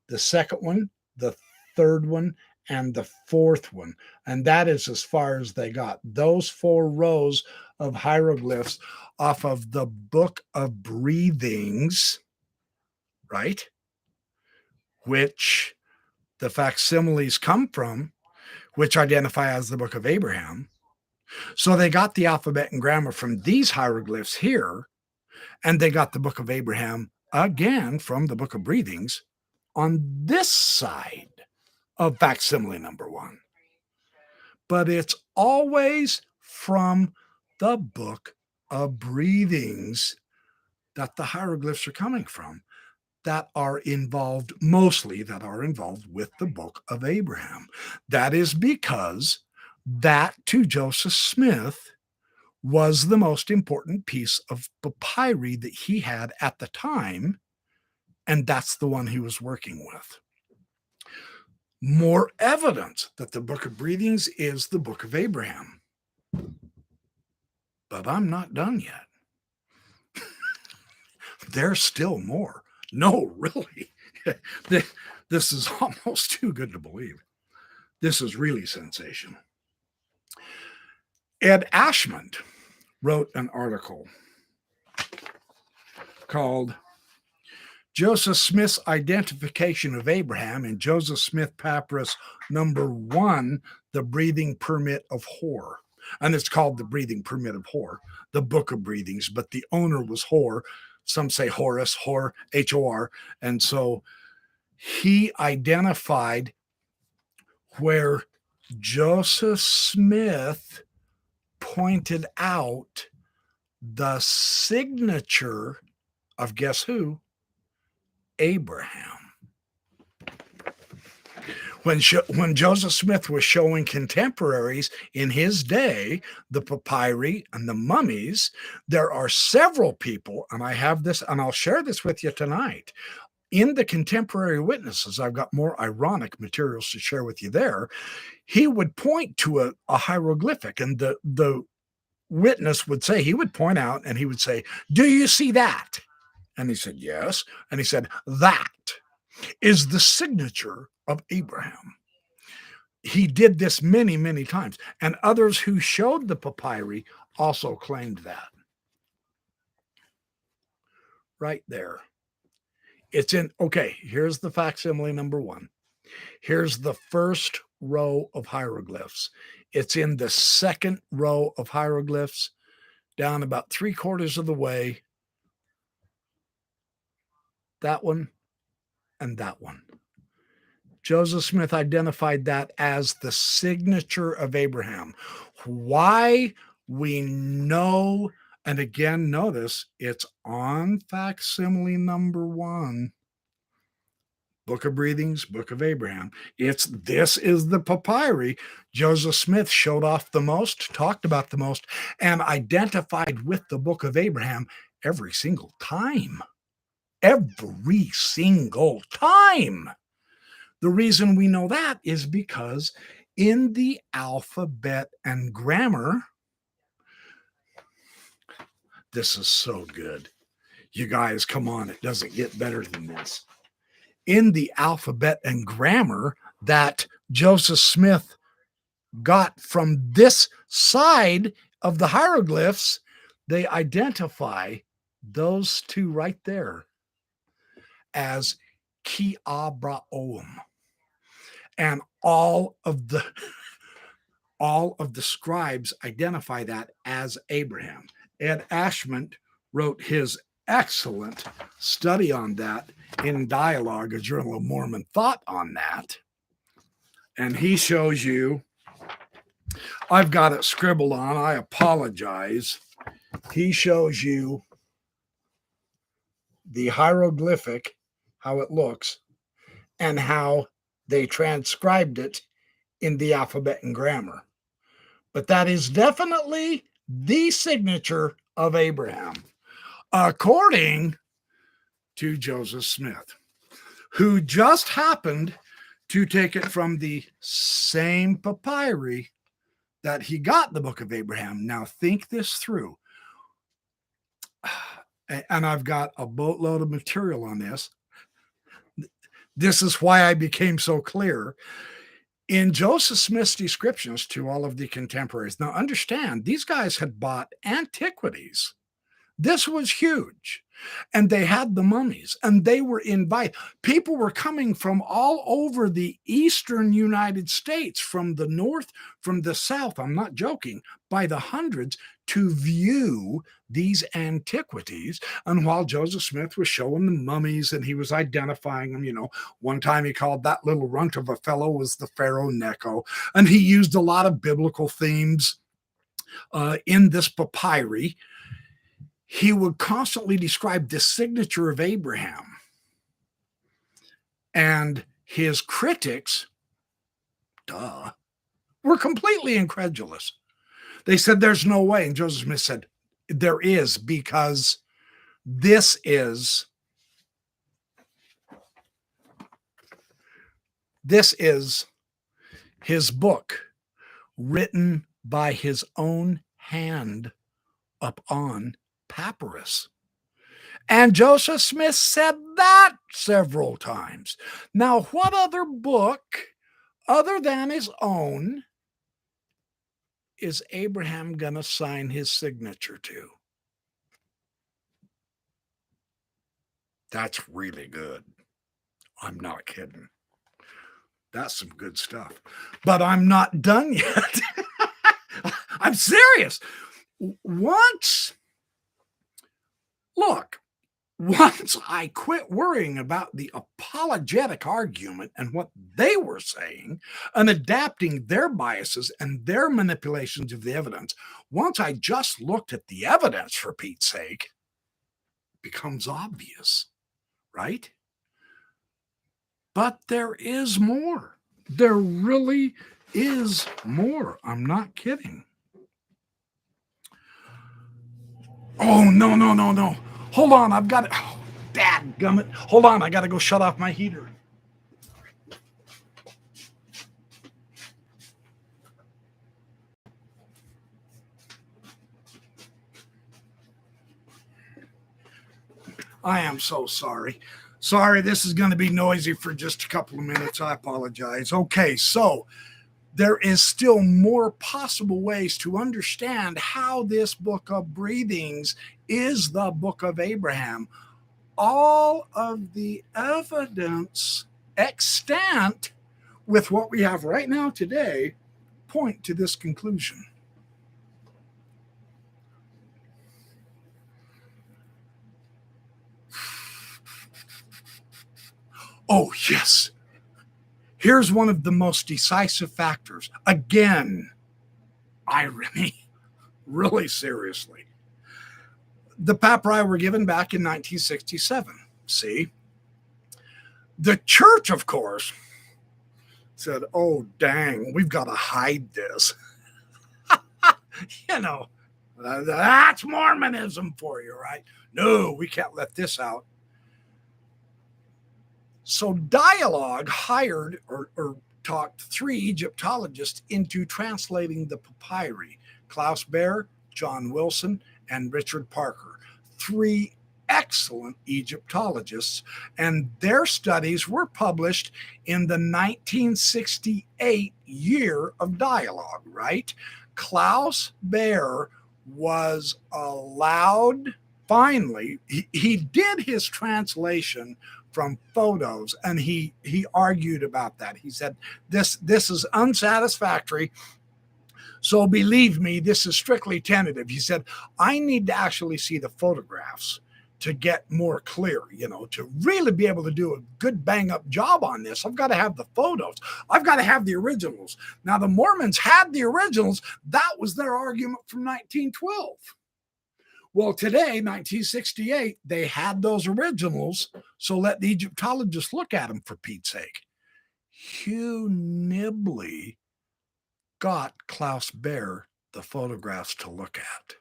The second one, the third one, and the fourth one. And that is as far as they got. Those 4 rows of hieroglyphs off of the Book of Breathings, right? Which the facsimiles come from, which identify as the Book of Abraham. So they got the alphabet and grammar from these hieroglyphs here, and they got the Book of Abraham again from the Book of Breathings on this side of facsimile number 1. But it's always from the Book of Breathings that the hieroglyphs are coming from, that are involved with the Book of Abraham. That is because that, to Joseph Smith, was the most important piece of papyri that he had at the time, and that's the one he was working with. More evidence that the Book of Breathings is the Book of Abraham. But I'm not done yet. There's still more. No, really. This is almost too good to believe. This is really sensational. Ed Ashmond wrote an article called Joseph Smith's Identification of Abraham in Joseph Smith Papyrus number 1, The Breathing Permit of Hor. And it's called The Breathing Permit of Hor, the Book of Breathings, but the owner was Hor. Some say Horus, Hor, H-O-R. And so he identified where Joseph Smith pointed out the signature of, guess who? Abraham. When Joseph Smith was showing contemporaries in his day the papyri and the mummies, there are several people, and I have this, and I'll share this with you tonight. In the contemporary witnesses, I've got more ironic materials to share with you there. He would point to a hieroglyphic, and the witness would say, he would point out and he would say, "Do you see that?" And he said, "Yes." And he said, "That is the signature of Abraham." He did this many, many times. And others who showed the papyri also claimed that. Right there. It's in, okay, here's the facsimile number 1. Here's the first row of hieroglyphs. It's in the second row of hieroglyphs, down about 3/4 of the way. That one and that one. Joseph Smith identified that as the signature of Abraham. Why we know, and again, notice it's on facsimile number 1. Book of Breathings, Book of Abraham. This is the papyri Joseph Smith showed off the most, talked about the most, and identified with the Book of Abraham every single time. Every single time. The reason we know that is because in the alphabet and grammar, this is so good. You guys, come on, it doesn't get better than this. In the alphabet and grammar that Joseph Smith got from this side of the hieroglyphs, they identify those two right there as Ki Abraom. And all of the scribes identify that as Abraham. Ed Ashman wrote his excellent study on that in Dialogue, a Journal of Mormon Thought on that. And he shows you, I've got it scribbled on, I apologize. He shows you the hieroglyphic, how it looks, and how they transcribed it in the alphabet and grammar. But that is definitely the signature of Abraham, according to Joseph Smith, who just happened to take it from the same papyri that he got the Book of Abraham. Now think this through. And I've got a boatload of material on this. This is why I became so clear. In Joseph Smith's descriptions to all of the contemporaries, now understand, these guys had bought antiquities. This was huge. And they had the mummies, and they were invited. People were coming from all over the eastern United States, from the north, from the south, I'm not joking, by the hundreds, to view these antiquities. And while Joseph Smith was showing the mummies and he was identifying them, one time he called that little runt of a fellow was the Pharaoh Necho. And he used a lot of biblical themes in this papyri. He would constantly describe the signature of Abraham. And his critics, were completely incredulous. They said, there's no way. And Joseph Smith said, there is, because this is his book, written by his own hand upon papyrus. And Joseph Smith said that several times. Now, what other book other than his own is Abraham going to sign his signature to? That's really good. I'm not kidding. That's some good stuff. But I'm not done yet. I'm serious. Once I quit worrying about the apologetic argument and what they were saying and adapting their biases and their manipulations of the evidence, once I just looked at the evidence, for Pete's sake, it becomes obvious, right? But there is more. There really is more. I'm not kidding. Oh, no. Hold on, I've got it. Oh, dadgummit. Hold on, I got to go shut off my heater. I am so sorry. Sorry, this is going to be noisy for just a couple of minutes. I apologize. Okay, so there is still more possible ways to understand how this book of breathings is the book of Abraham. All of the evidence extant with what we have right now today point to this conclusion. Oh, yes. Here's one of the most decisive factors. Again, irony, really seriously. The papyri were given back in 1967. See? The church, of course, said, oh, dang, we've got to hide this. That's Mormonism for you, right? No, we can't let this out. So Dialogue hired or talked 3 Egyptologists into translating the papyri: Klaus Baer, John Wilson, and Richard Parker. 3 excellent Egyptologists, and their studies were published in the 1968 year of Dialogue, right? Klaus Baer was allowed. Finally, he did his translation from photos, and he argued about that. He said this is unsatisfactory. So believe me, this is strictly tentative. He said, I need to actually see the photographs to get more clear, to really be able to do a good bang up job on this. I've got to have the photos. I've got to have the originals. Now, the Mormons had the originals. That was their argument from 1912. Well, today, 1968, they had those originals. So let the Egyptologists look at them, for Pete's sake. Hugh Nibley got Klaus Baer the photographs to look at.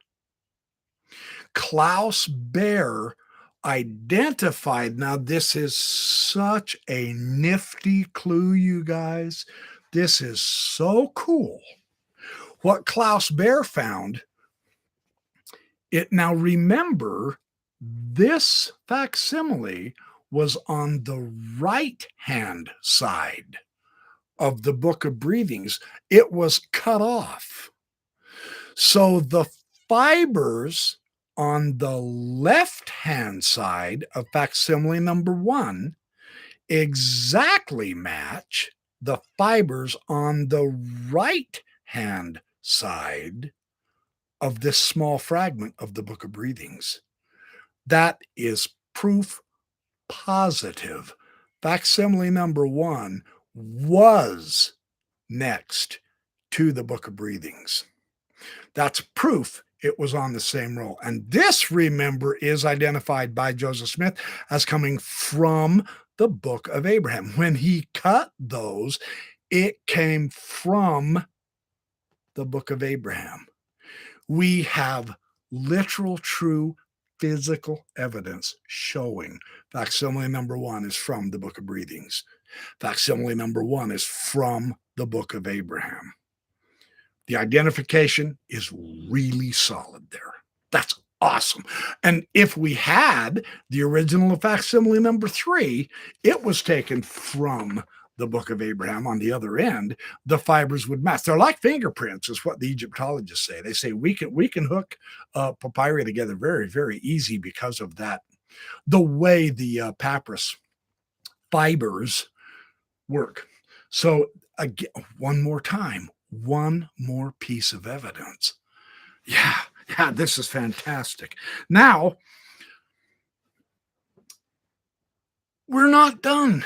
Klaus Baer identified, now this is such a nifty clue, you guys. This is so cool. What Klaus Baer found, now remember, this facsimile was on the right-hand side of the Book of Breathings. It was cut off. So the fibers on the left-hand side of facsimile number 1 exactly match the fibers on the right-hand side of this small fragment of the Book of Breathings. That is proof positive. Facsimile number 1 was next to the Book of Breathings. That's proof it was on the same roll. And this, remember, is identified by Joseph Smith as coming from the Book of Abraham. When he cut those, it came from the Book of Abraham. We have literal, true, physical evidence showing facsimile number 1 is from the Book of Breathings. Facsimile number 1 is from the Book of Abraham. The identification is really solid there. That's awesome. And if we had the original of facsimile number 3, it was taken from the Book of Abraham on the other end, the fibers would match. They're like fingerprints, is what the Egyptologists say. They say we can hook papyri together very, very easy because of that, the way the papyrus fibers work. So again, one more time, one more piece of evidence. Yeah, this is fantastic. Now, we're not done.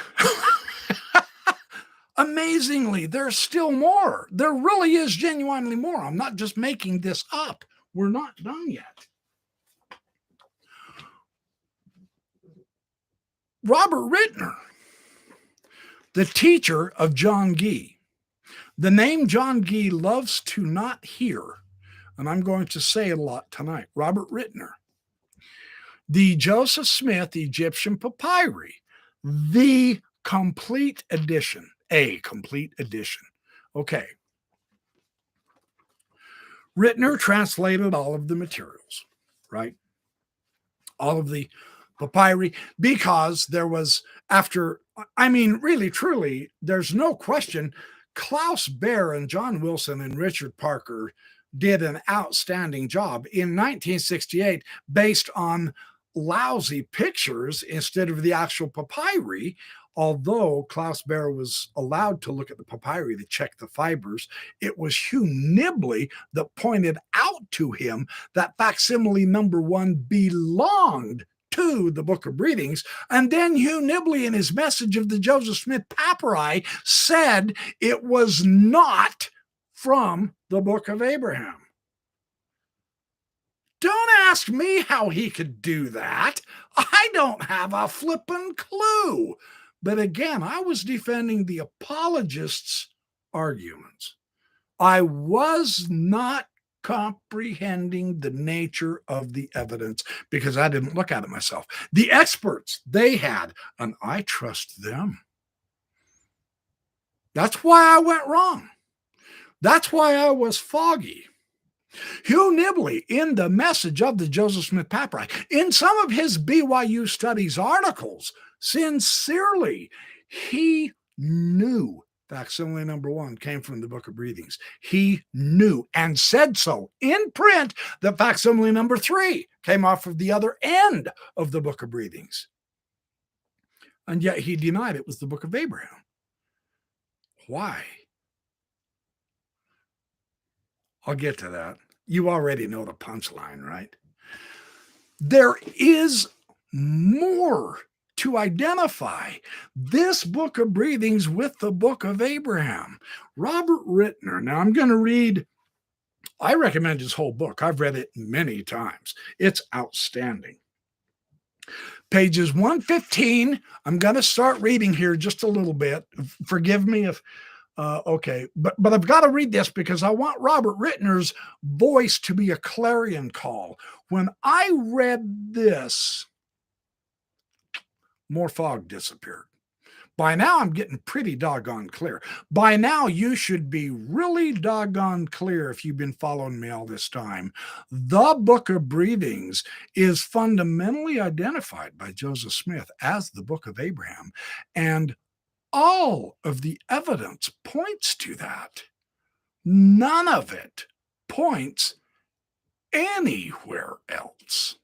Amazingly, there's still more. There really is genuinely more. I'm not just making this up. We're not done yet. Robert Rittner, the teacher of John Gee. The name John Gee loves to not hear, and I'm going to say it a lot tonight. Robert Rittner. The Joseph Smith Egyptian Papyri, the complete edition. A complete edition. Okay. Rittner translated all of the materials, right? All of the papyri, because there was, really, truly, there's no question, Klaus Baer and John Wilson and Richard Parker did an outstanding job in 1968 based on lousy pictures instead of the actual papyri. Although Klaus Baer was allowed to look at the papyri to check the fibers, it was Hugh Nibley that pointed out to him that facsimile number 1 belonged to the Book of Breathings. And then Hugh Nibley, in his message of the Joseph Smith Papyri, said it was not from the Book of Abraham. Don't ask me how he could do that. I don't have a flippin' clue. But again, I was defending the apologist's arguments. I was not comprehending the nature of the evidence because I didn't look at it myself. The experts, they had, and I trust them. That's why I went wrong. That's why I was foggy. Hugh Nibley, in the message of the Joseph Smith Papyri, in some of his BYU Studies articles, sincerely, he knew Facsimile number 1 came from the Book of Breathings. He knew and said so in print that facsimile number 3 came off of the other end of the Book of Breathings. And yet he denied it was the Book of Abraham. Why? I'll get to that. You already know the punchline, right? There is more to identify this Book of Breathings with the Book of Abraham. Robert Rittner. Now I'm going to read, I recommend his whole book. I've read it many times. It's outstanding. Pages 115. I'm going to start reading here just a little bit. Forgive me if, okay. But I've got to read this because I want Robert Rittner's voice to be a clarion call. When I read this, more fog disappeared. By now, I'm getting pretty doggone clear. By now, you should be really doggone clear if you've been following me all this time. The Book of Breathings is fundamentally identified by Joseph Smith as the Book of Abraham. And all of the evidence points to that. None of it points anywhere else.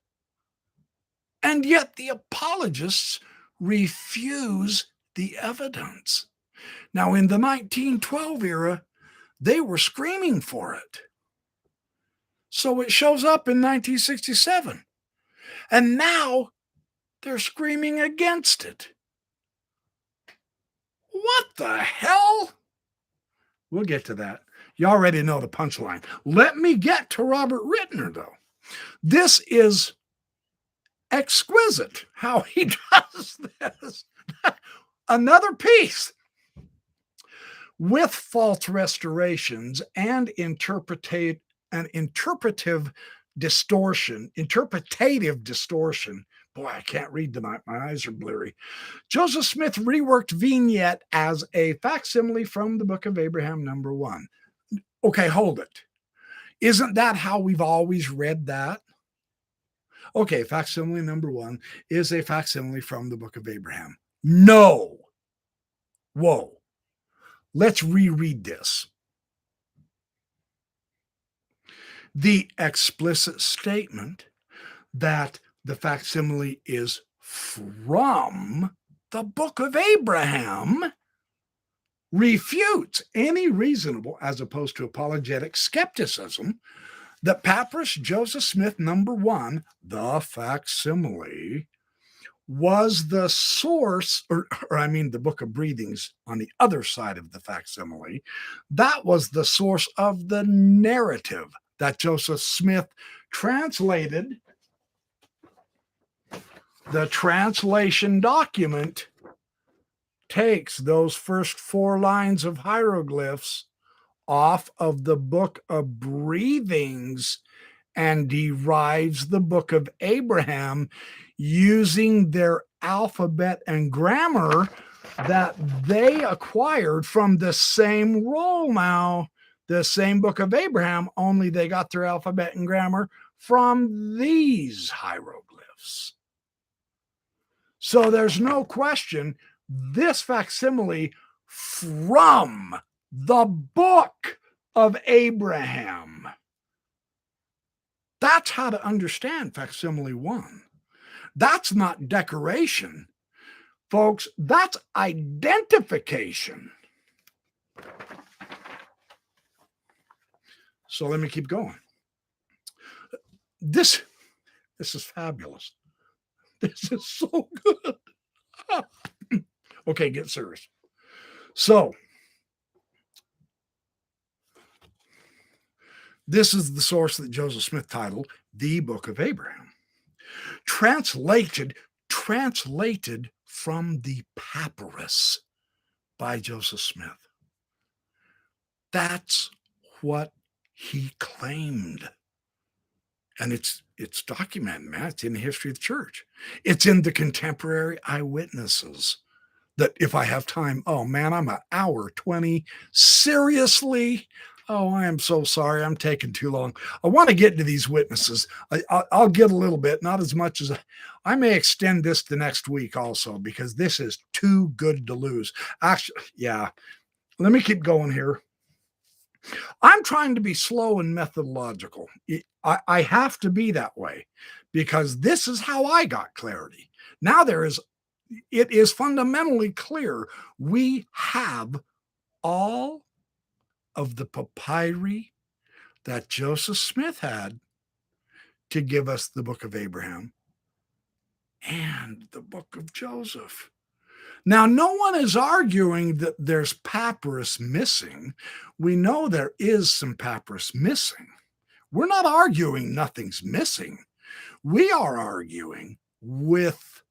And yet the apologists refuse the evidence. Now, in the 1912 era, they were screaming for it. So it shows up in 1967. And now they're screaming against it. What the hell? We'll get to that. You already know the punchline. Let me get to Robert Rittner, though. This is exquisite how he does this. Another piece. With false restorations and interpretative distortion. Boy, I can't read tonight. My eyes are blurry. Joseph Smith reworked vignette as a facsimile from the Book of Abraham, number 1. Okay, hold it. Isn't that how we've always read that? Okay, facsimile number 1 is a facsimile from the Book of Abraham. No. Whoa. Let's reread this. The explicit statement that the facsimile is from the Book of Abraham refutes any reasonable, as opposed to apologetic, skepticism that Papyrus Joseph Smith number 1, the facsimile, was the source, or I mean the Book of Breathings on the other side of the facsimile, that was the source of the narrative that Joseph Smith translated. The translation document takes those first 4 lines of hieroglyphs off of the Book of Breathings and derives the Book of Abraham using their alphabet and grammar that they acquired from the same roll now, the same Book of Abraham, only they got their alphabet and grammar from these hieroglyphs. So there's no question this facsimile from the Book of Abraham. That's how to understand facsimile 1. That's not decoration. Folks, that's identification. So let me keep going. This is fabulous. This is so good. Okay, get serious. So, this is the source that Joseph Smith titled The Book of Abraham. Translated from the Papyrus by Joseph Smith. That's what he claimed. And it's documented, man. It's in the history of the church. It's in the contemporary eyewitnesses. That if I have time, oh man, I'm an hour 20. Seriously? Oh, I am so sorry. I'm taking too long. I want to get into these witnesses. I'll get a little bit, not as much as I may extend this to next week also, because this is too good to lose. Actually, yeah, let me keep going here. I'm trying to be slow and methodological. I have to be that way because this is how I got clarity. Now it is fundamentally clear we have all of the papyri that Joseph Smith had to give us the book of Abraham and the book of Joseph. Now, no one is arguing that there's papyrus missing. We know there is some papyrus missing. We're not arguing nothing's missing. We are arguing with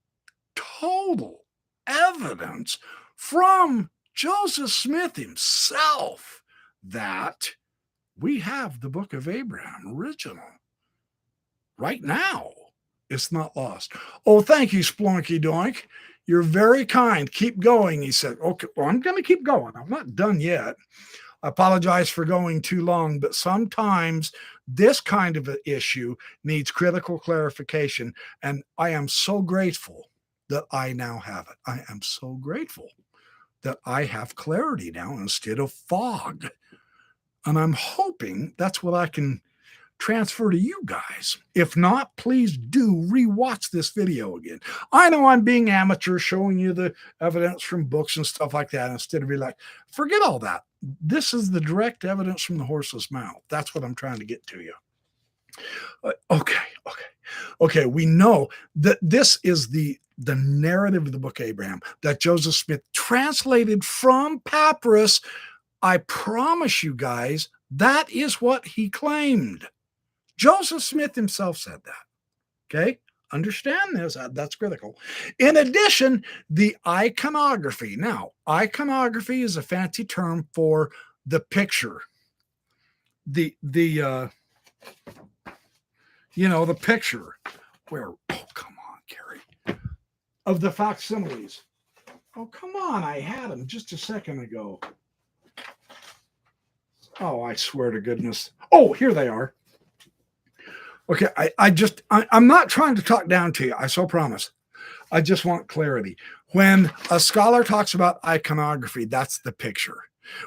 total evidence from Joseph Smith himself that we have the book of Abraham original. Right now, it's not lost. Oh, thank you, Splunky Doink. You're very kind. Keep going, he said. Okay, well, I'm going to keep going. I'm not done yet. I apologize for going too long, but sometimes this kind of an issue needs critical clarification, and I am so grateful that I now have it. I am so grateful that I have clarity now instead of fog. And I'm hoping that's what I can transfer to you guys. If not, please do rewatch this video again. I know I'm being amateur, showing you the evidence from books and stuff like that, instead of be like, forget all that. This is the direct evidence from the horse's mouth. That's what I'm trying to get to you. Okay. We know that this is the narrative of the book of Abraham that Joseph Smith translated from papyrus. I promise you guys, that is what he claimed. Joseph Smith himself said that. Okay? Understand this. That's critical. In addition, the iconography. Now, iconography is a fancy term for the picture. The picture where, oh, come on, Carrie, of the facsimiles. Oh, come on. I had them just a second ago. Oh, I swear to goodness. Oh, here they are. Okay, I'm not trying to talk down to you. I so promise. I just want clarity. When a scholar talks about iconography, that's the picture.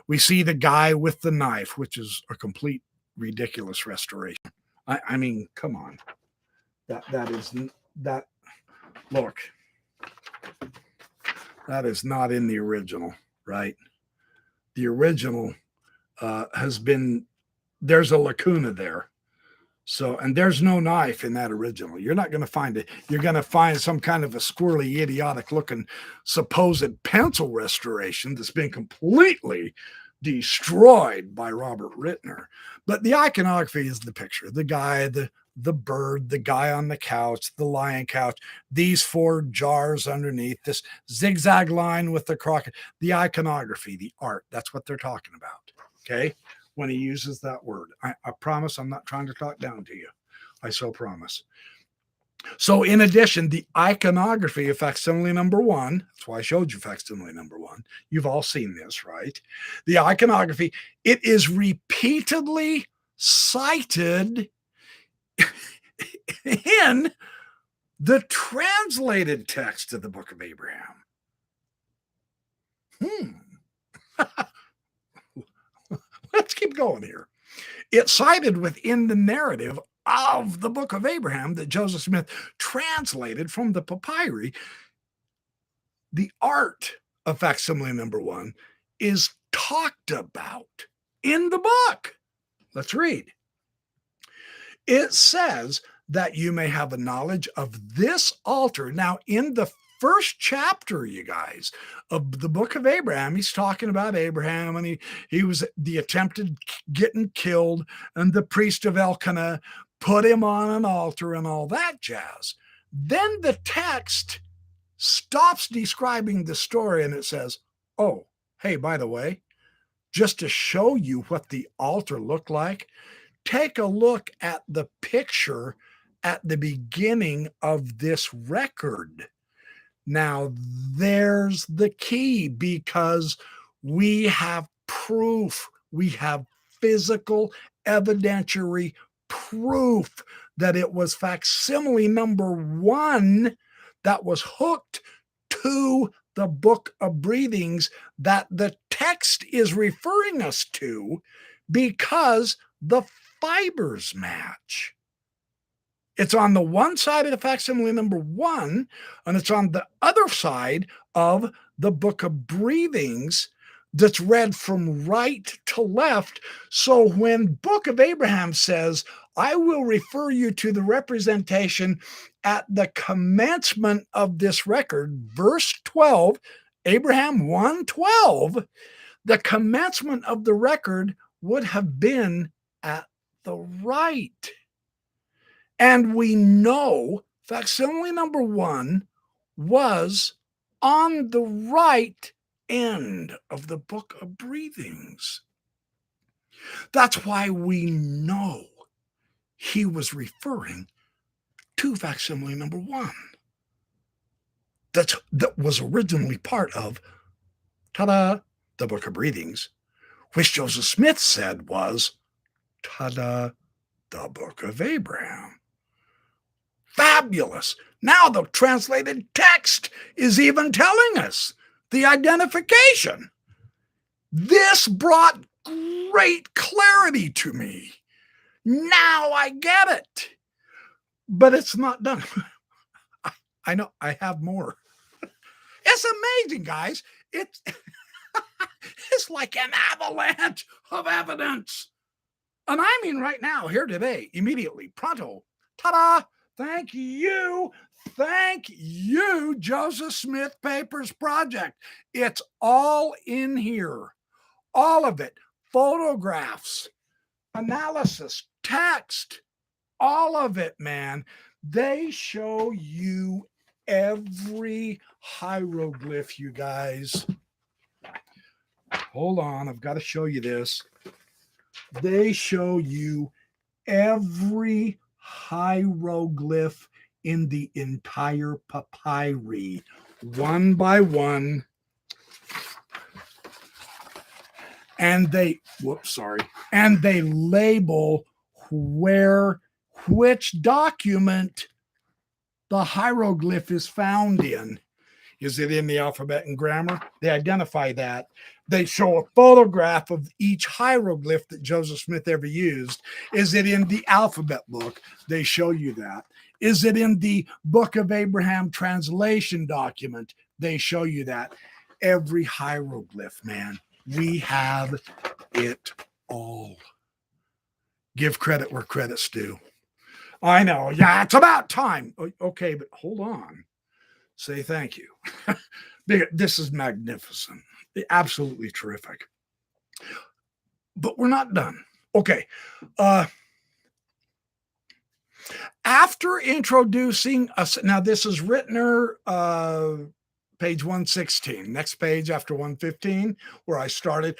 We see the guy with the knife, which is a complete ridiculous restoration. I mean, come on. Look. That is not in the original, right? The original there's a lacuna there. So, and there's no knife in that original. You're not going to find it. You're going to find some kind of a squirrely, idiotic looking supposed pencil restoration that's been completely destroyed by Robert Rittner. But the iconography is the picture. The guy, the bird, the guy on the couch, the lion couch, these 4 jars underneath, this zigzag line with the crocodile, the iconography, the art. That's what they're talking about. Okay? When he uses that word. I promise I'm not trying to talk down to you. I so promise. So in addition, the iconography of facsimile number 1, that's why I showed you facsimile number 1. You've all seen this, right? The iconography, it is repeatedly cited in the translated text of the book of Abraham. Let's keep going here. It's cited within the narrative of the book of Abraham that Joseph Smith translated from the papyri. The art of facsimile number 1 is talked about in the book. Let's read. It says that you may have a knowledge of this altar. Now, in the first chapter, you guys, of the book of Abraham, he's talking about Abraham, and he was the attempted getting killed, and the priest of Elkanah put him on an altar and all that jazz. Then the text stops describing the story and it says, oh, hey, by the way, just to show you what the altar looked like, take a look at the picture at the beginning of this record. Now, there's the key, because we have proof. We have physical evidentiary proof that it was facsimile number 1 that was hooked to the book of breathings that the text is referring us to because the fibers match. It's on the one side of the facsimile number 1, and it's on the other side of the Book of Breathings that's read from right to left. So when Book of Abraham says, I will refer you to the representation at the commencement of this record, verse 12, Abraham 1:12, the commencement of the record would have been at the right. And we know facsimile number 1 was on the right end of the Book of Breathings. That's why we know he was referring to facsimile number 1. That was originally part of, the Book of Breathings, which Joseph Smith said was, the Book of Abraham. Fabulous. Now the translated text is even telling us the identification. This brought great clarity to me. Now I get it. But it's not done. I know, I have more. It's amazing, guys. It's like an avalanche of evidence. And I mean right now, here today, immediately, pronto, ta-da! Thank you, Joseph Smith Papers Project. It's all in here, all of it. Photographs, analysis, text, all of it, man. They show you every hieroglyph, you guys. Hold on, I've got to show you this. They show you every hieroglyph in the entire papyri, one by one. And they label which document the hieroglyph is found in. Is it in the alphabet and grammar? They identify that. They show a photograph of each hieroglyph that Joseph Smith ever used. Is it in the alphabet book? They show you that. Is it in the Book of Abraham translation document? They show you that. Every hieroglyph, man. We have it all. Give credit where credit's due. I know. Yeah, it's about time. Okay, but hold on. Say thank you. This is magnificent. Absolutely terrific. But we're not done. Okay. After introducing us, now this is Rittner, page 116. Next page after 115, where I started.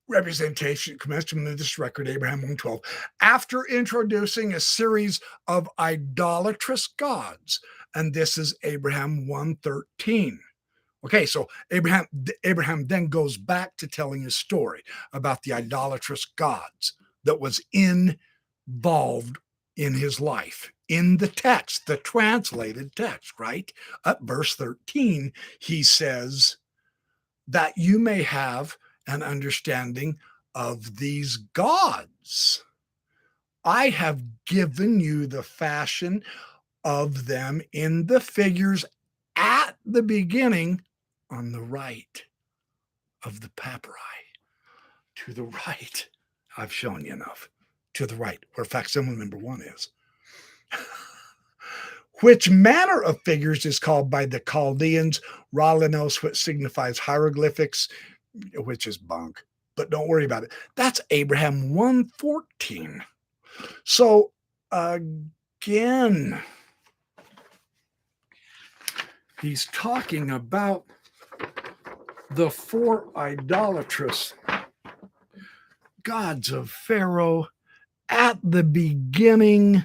Representation, commencement of this record, Abraham 1:12. After introducing a series of idolatrous gods, and this is Abraham 1:13. Okay, so Abraham then goes back to telling his story about the idolatrous gods that was involved in his life. In the text, the translated text, right? At verse 13, he says that you may have an understanding of these gods. I have given you the fashion of them in the figures at the beginning on the right of the papyri. To the right. I've shown you enough. To the right, where facsimile number 1 is. Which manner of figures is called by the Chaldeans Ralinos, which signifies hieroglyphics, which is bunk, but don't worry about it. That's Abraham 1:14. So again, he's talking about the 4 idolatrous gods of Pharaoh at the beginning.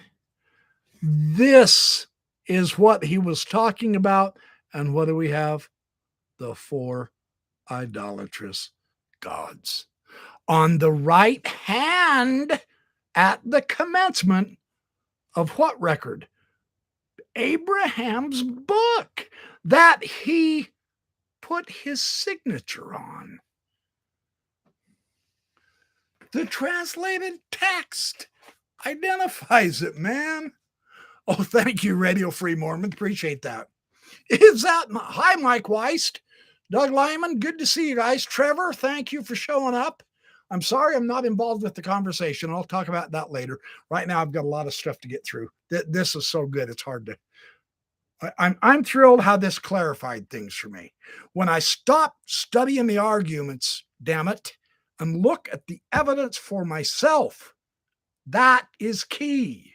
This is what he was talking about. And what do we have? The 4 idolatrous gods. On the right hand, at the commencement of what record? Abraham's book that he put his signature on. The translated text identifies it, man. Oh, thank you, Radio Free Mormon. Appreciate that. Is that hi, Mike Weist, Doug Lyman? Good to see you guys. Trevor, thank you for showing up. I'm sorry I'm not involved with the conversation. I'll talk about that later. Right now, I've got a lot of stuff to get through. This is so good. It's hard to. I'm thrilled how this clarified things for me. When I stop studying the arguments, damn it, and look at the evidence for myself, that is key.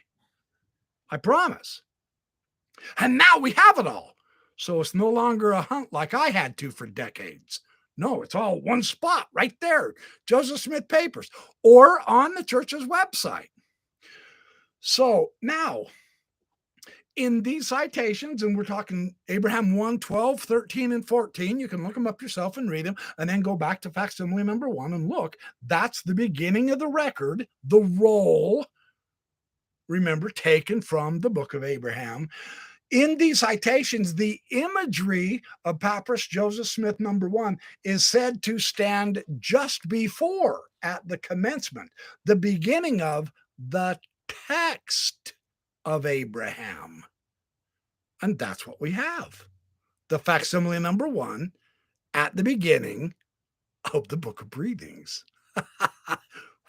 I promise. And now we have it all. So it's no longer a hunt like I had to for decades. No, it's all one spot right there. Joseph Smith Papers or on the church's website. So now, in these citations, and we're talking Abraham 1, 12, 13, and 14, you can look them up yourself and read them, and then go back to facsimile number 1 and look. That's the beginning of the record, the roll, remember, taken from the book of Abraham. In these citations, the imagery of Papyrus Joseph Smith number 1 is said to stand just before, at the commencement, the beginning of the text of Abraham. And that's what we have. The facsimile number 1 at the beginning of the book of Breathings,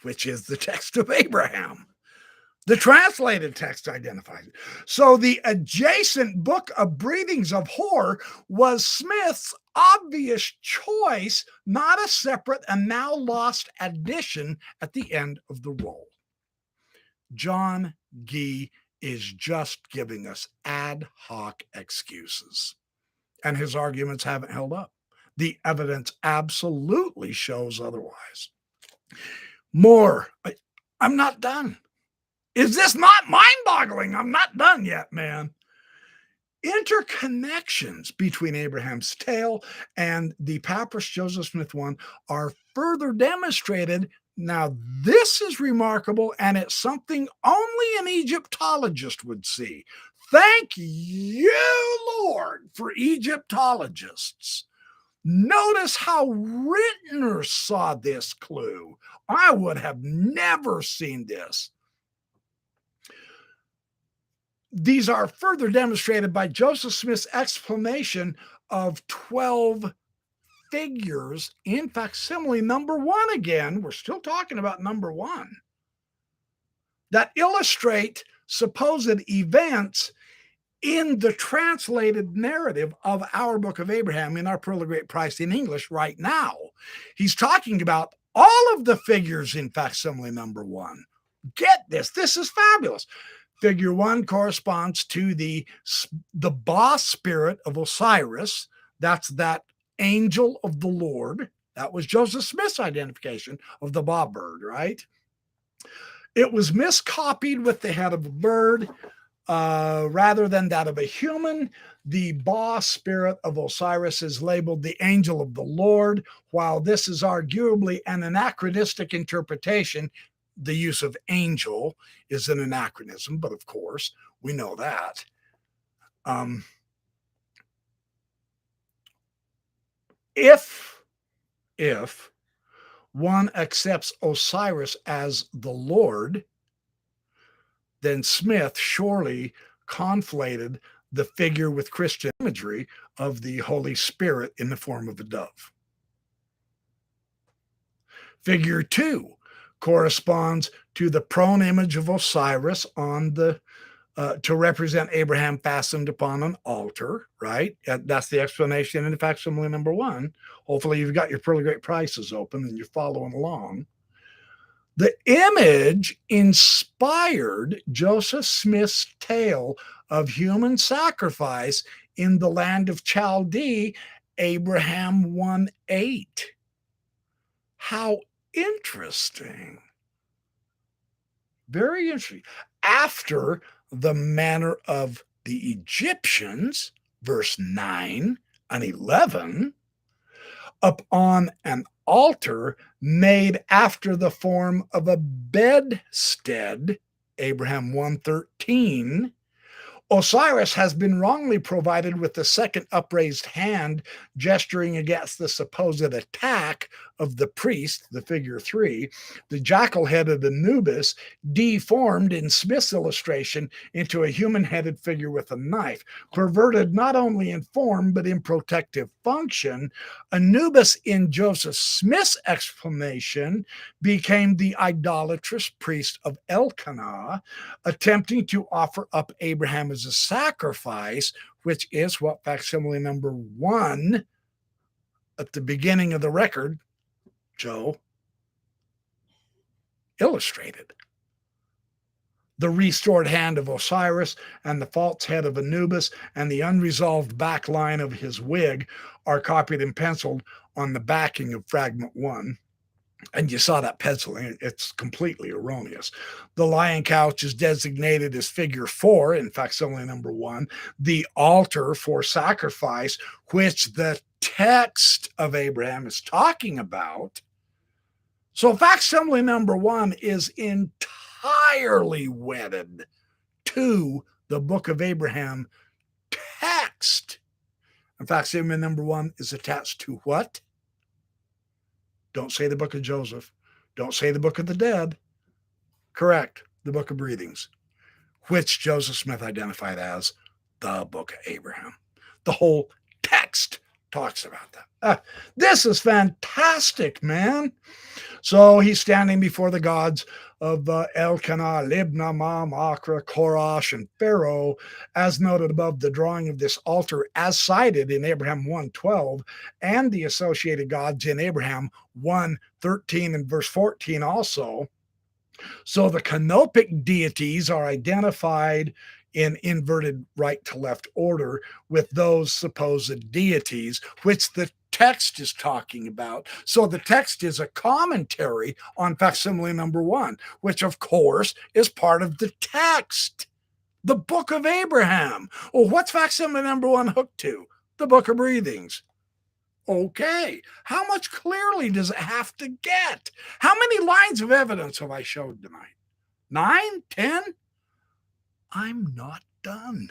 which is the text of Abraham. The translated text identifies it. So the adjacent book of Breathings of Hor was Smith's obvious choice, not a separate and now lost addition at the end of the roll. John Gee is just giving us ad hoc excuses, and his arguments haven't held up. The evidence absolutely shows otherwise. More. I'm not done. Is this not mind-boggling? I'm not done yet, man. Interconnections between Abraham's tale and the Papyrus Joseph Smith one are further demonstrated. Now, this is remarkable, and it's something only an Egyptologist would see. Thank you, Lord, for Egyptologists. Notice how Rittner saw this clue. I would have never seen this. These are further demonstrated by Joseph Smith's explanation of 12 figures in facsimile number 1 again. We're still talking about number 1 that illustrate supposed events in the translated narrative of our book of Abraham in our Pearl of Great Price in English right now. He's talking about all of the figures in facsimile number 1. Get this. This is fabulous. Figure 1 corresponds to the Ba spirit of Osiris. That's that angel of the Lord. That was Joseph Smith's identification of the Ba bird, right? It was miscopied with the head of a bird rather than that of a human. The Ba spirit of Osiris is labeled the angel of the Lord. While this is arguably an anachronistic interpretation, the use of angel is an anachronism, but of course, we know that. If one accepts Osiris as the Lord, then Smith surely conflated the figure with Christian imagery of the Holy Spirit in the form of a dove. Figure 2 corresponds to the prone image of Osiris on the to represent Abraham fastened upon an altar, right? That's the explanation in facsimile number 1. Hopefully you've got your Pearl of Great Prices open and you're following along. The image inspired Joseph Smith's tale of human sacrifice in the land of Chaldee, Abraham 1:8. How interesting. Very interesting. After the manner of the Egyptians, verse 9 and 11, upon an altar made after the form of a bedstead, Abraham 1:13, Osiris has been wrongly provided with the second upraised hand, gesturing against the supposed attack of the priest, the figure 3, the jackal-headed Anubis, deformed in Smith's illustration into a human-headed figure with a knife. Perverted not only in form, but in protective function, Anubis in Joseph Smith's explanation became the idolatrous priest of Elkanah, attempting to offer up Abraham as a sacrifice, which is what facsimile number 1 at the beginning of the record, Joe, illustrated. The restored hand of Osiris and the false head of Anubis and the unresolved back line of his wig are copied and penciled on the backing of fragment 1. And you saw that penciling. It's completely erroneous. The lion couch is designated as figure 4 in facsimile number 1, the altar for sacrifice, which the text of Abraham is talking about. So facsimile number 1 is entirely wedded to the book of Abraham text. And facsimile number 1 is attached to what? Don't say the book of Joseph. Don't say the book of the dead. Correct, the book of breathings, which Joseph Smith identified as the book of Abraham. The whole text talks about that. This is fantastic, man. So he's standing before the gods of Elkanah, Libnah, Mam, Akra, Korash, and Pharaoh, as noted above. The drawing of this altar, as cited in Abraham 1:12, and the associated gods in Abraham 1:13 and verse 14 also. So the canopic deities are identified in inverted right to left order with those supposed deities, which the text is talking about. So the text is a commentary on facsimile number 1, which of course is part of the text, the book of Abraham. Well, what's facsimile number 1 hooked to? The book of breathings. Okay, how much clearly does it have to get? How many lines of evidence have I showed tonight? 9, 10? I'm not done.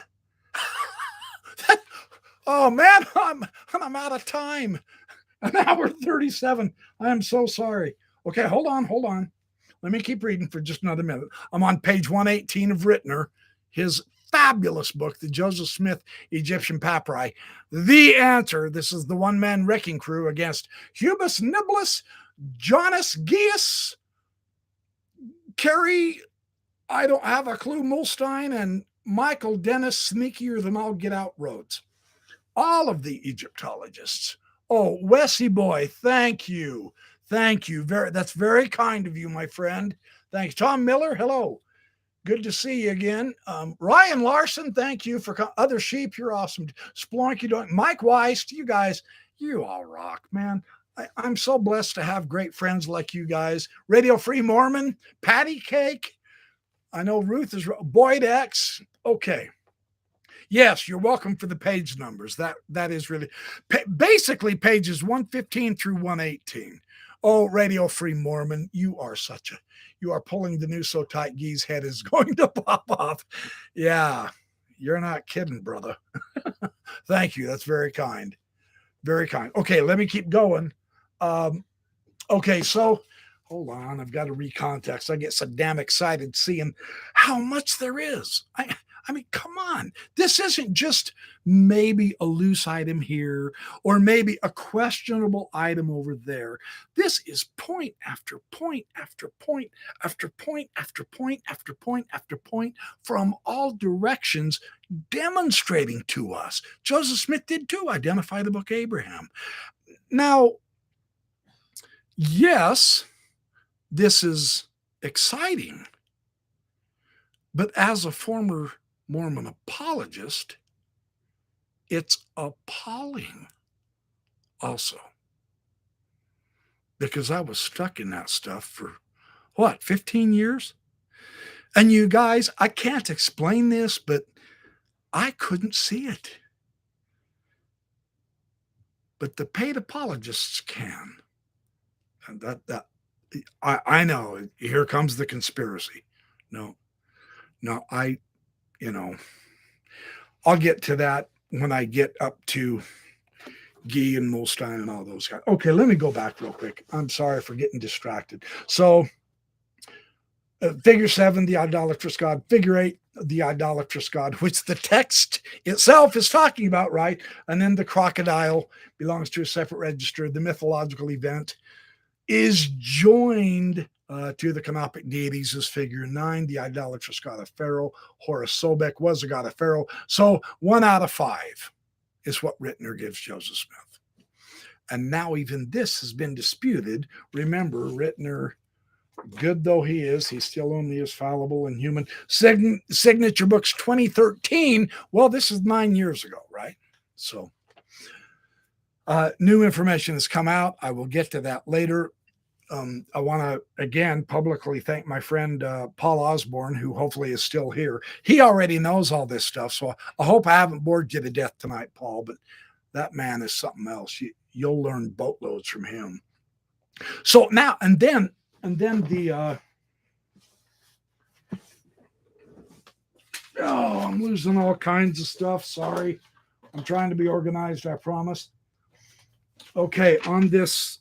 Oh man, I'm out of time. An hour 37. I am so sorry. Okay, hold on. Let me keep reading for just another minute. I'm on page 118 of Rittner, his fabulous book, the Joseph Smith Egyptian Papyri. The answer. This is the one-man wrecking crew against Hubus Nibley, Jonas Gius, Kerry, I don't have a clue, Mulstein, and Michael Dennis, sneakier than all get out Rhodes. All of the Egyptologists. Oh, Wessie boy, thank you. That's very kind of you, my friend. Thanks. Tom Miller, hello. Good to see you again. Ryan Larson, thank you for other sheep. You're awesome. Splonky, Mike Weiss, you guys, you all rock, man. I'm so blessed to have great friends like you guys. Radio Free Mormon, Patty Cake. I know Ruth is Boyd X. Okay. Yes, you're welcome for the page numbers. That is really basically pages 115 through 118. Oh, Radio Free Mormon, you are pulling the noose so tight Gee's head is going to pop off. Yeah, you're not kidding, brother. Thank you. That's very kind. Very kind. Okay, let me keep going. Okay, so hold on. I've got to recontext. I get so damn excited seeing how much there is. I mean, come on. This isn't just maybe a loose item here or maybe a questionable item over there. This is point after point after point after point after point after point after point from all directions demonstrating to us. Joseph Smith did too, identify the book of Abraham. Now, yes, this is exciting, but as a former Mormon apologist, it's appalling also, because I was stuck in that stuff for 15 years? And you guys, I can't explain this, but I couldn't see it. But the paid apologists can. And I know, here comes the conspiracy. No, I'll get to that when I get up to Guy and Molstein and all those guys. Okay, let me go back real quick. I'm sorry for getting distracted. So, figure 7, the idolatrous god. Figure 8, the idolatrous god, which the text itself is talking about, right? And then the crocodile belongs to a separate register. The mythological event is joined to the canopic deities as figure 9, the idolatrous god of Pharaoh. Horus Sobek was a god of Pharaoh. So 1 out of 5 is what Rittner gives Joseph Smith. And now even this has been disputed. Remember, Rittner, good though he is, he's still only as fallible and human. Signature Books 2013. Well, this is 9 years ago, right? So new information has come out. I will get to that later. I want to, again, publicly thank my friend Paul Osborne, who hopefully is still here. He already knows all this stuff, so I hope I haven't bored you to death tonight, Paul, but that man is something else. You'll learn boatloads from him. So now, and then the, I'm losing all kinds of stuff. Sorry. I'm trying to be organized, I promise. Okay, on this,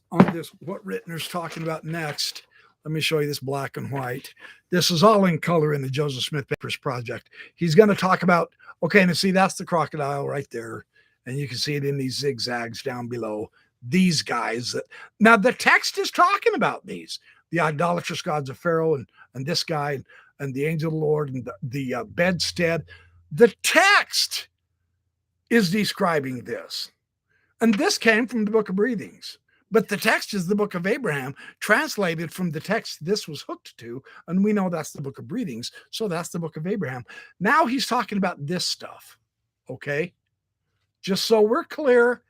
what Rittner's talking about next, let me show you this black and white. This is all in color in the Joseph Smith Papers Project. He's going to talk about, okay, and see, that's the crocodile right there. And you can see it in these zigzags down below. These guys. Now, the text is talking about these. The idolatrous gods of Pharaoh and this guy and the angel of the Lord and the bedstead. The text is describing this. And this came from the Book of Breathings. But the text is the Book of Abraham, translated from the text this was hooked to. And we know that's the Book of Breathings. So that's the Book of Abraham. Now he's talking about this stuff. Okay? Just so we're clear.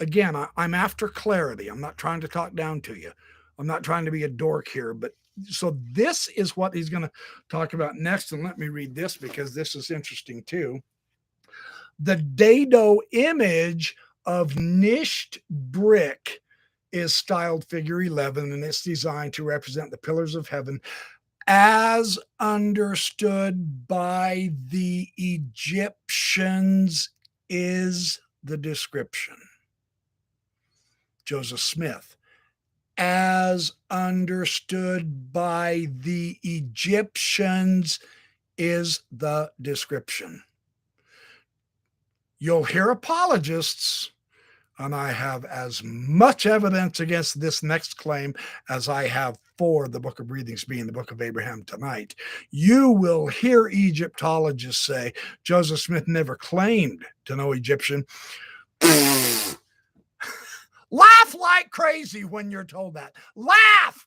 Again, I'm after clarity. I'm not trying to talk down to you. I'm not trying to be a dork here. But so this is what he's going to talk about next. And let me read this because this is interesting too. The dado image of niched brick is styled figure 11, and it's designed to represent the pillars of heaven as understood by the Egyptians is the description. Joseph Smith, as understood by the Egyptians is the description. You'll hear apologists, and I have as much evidence against this next claim as I have for the Book of Breathings being the Book of Abraham tonight. You will hear Egyptologists say Joseph Smith never claimed to know Egyptian. Laugh like crazy when you're told that. Laugh!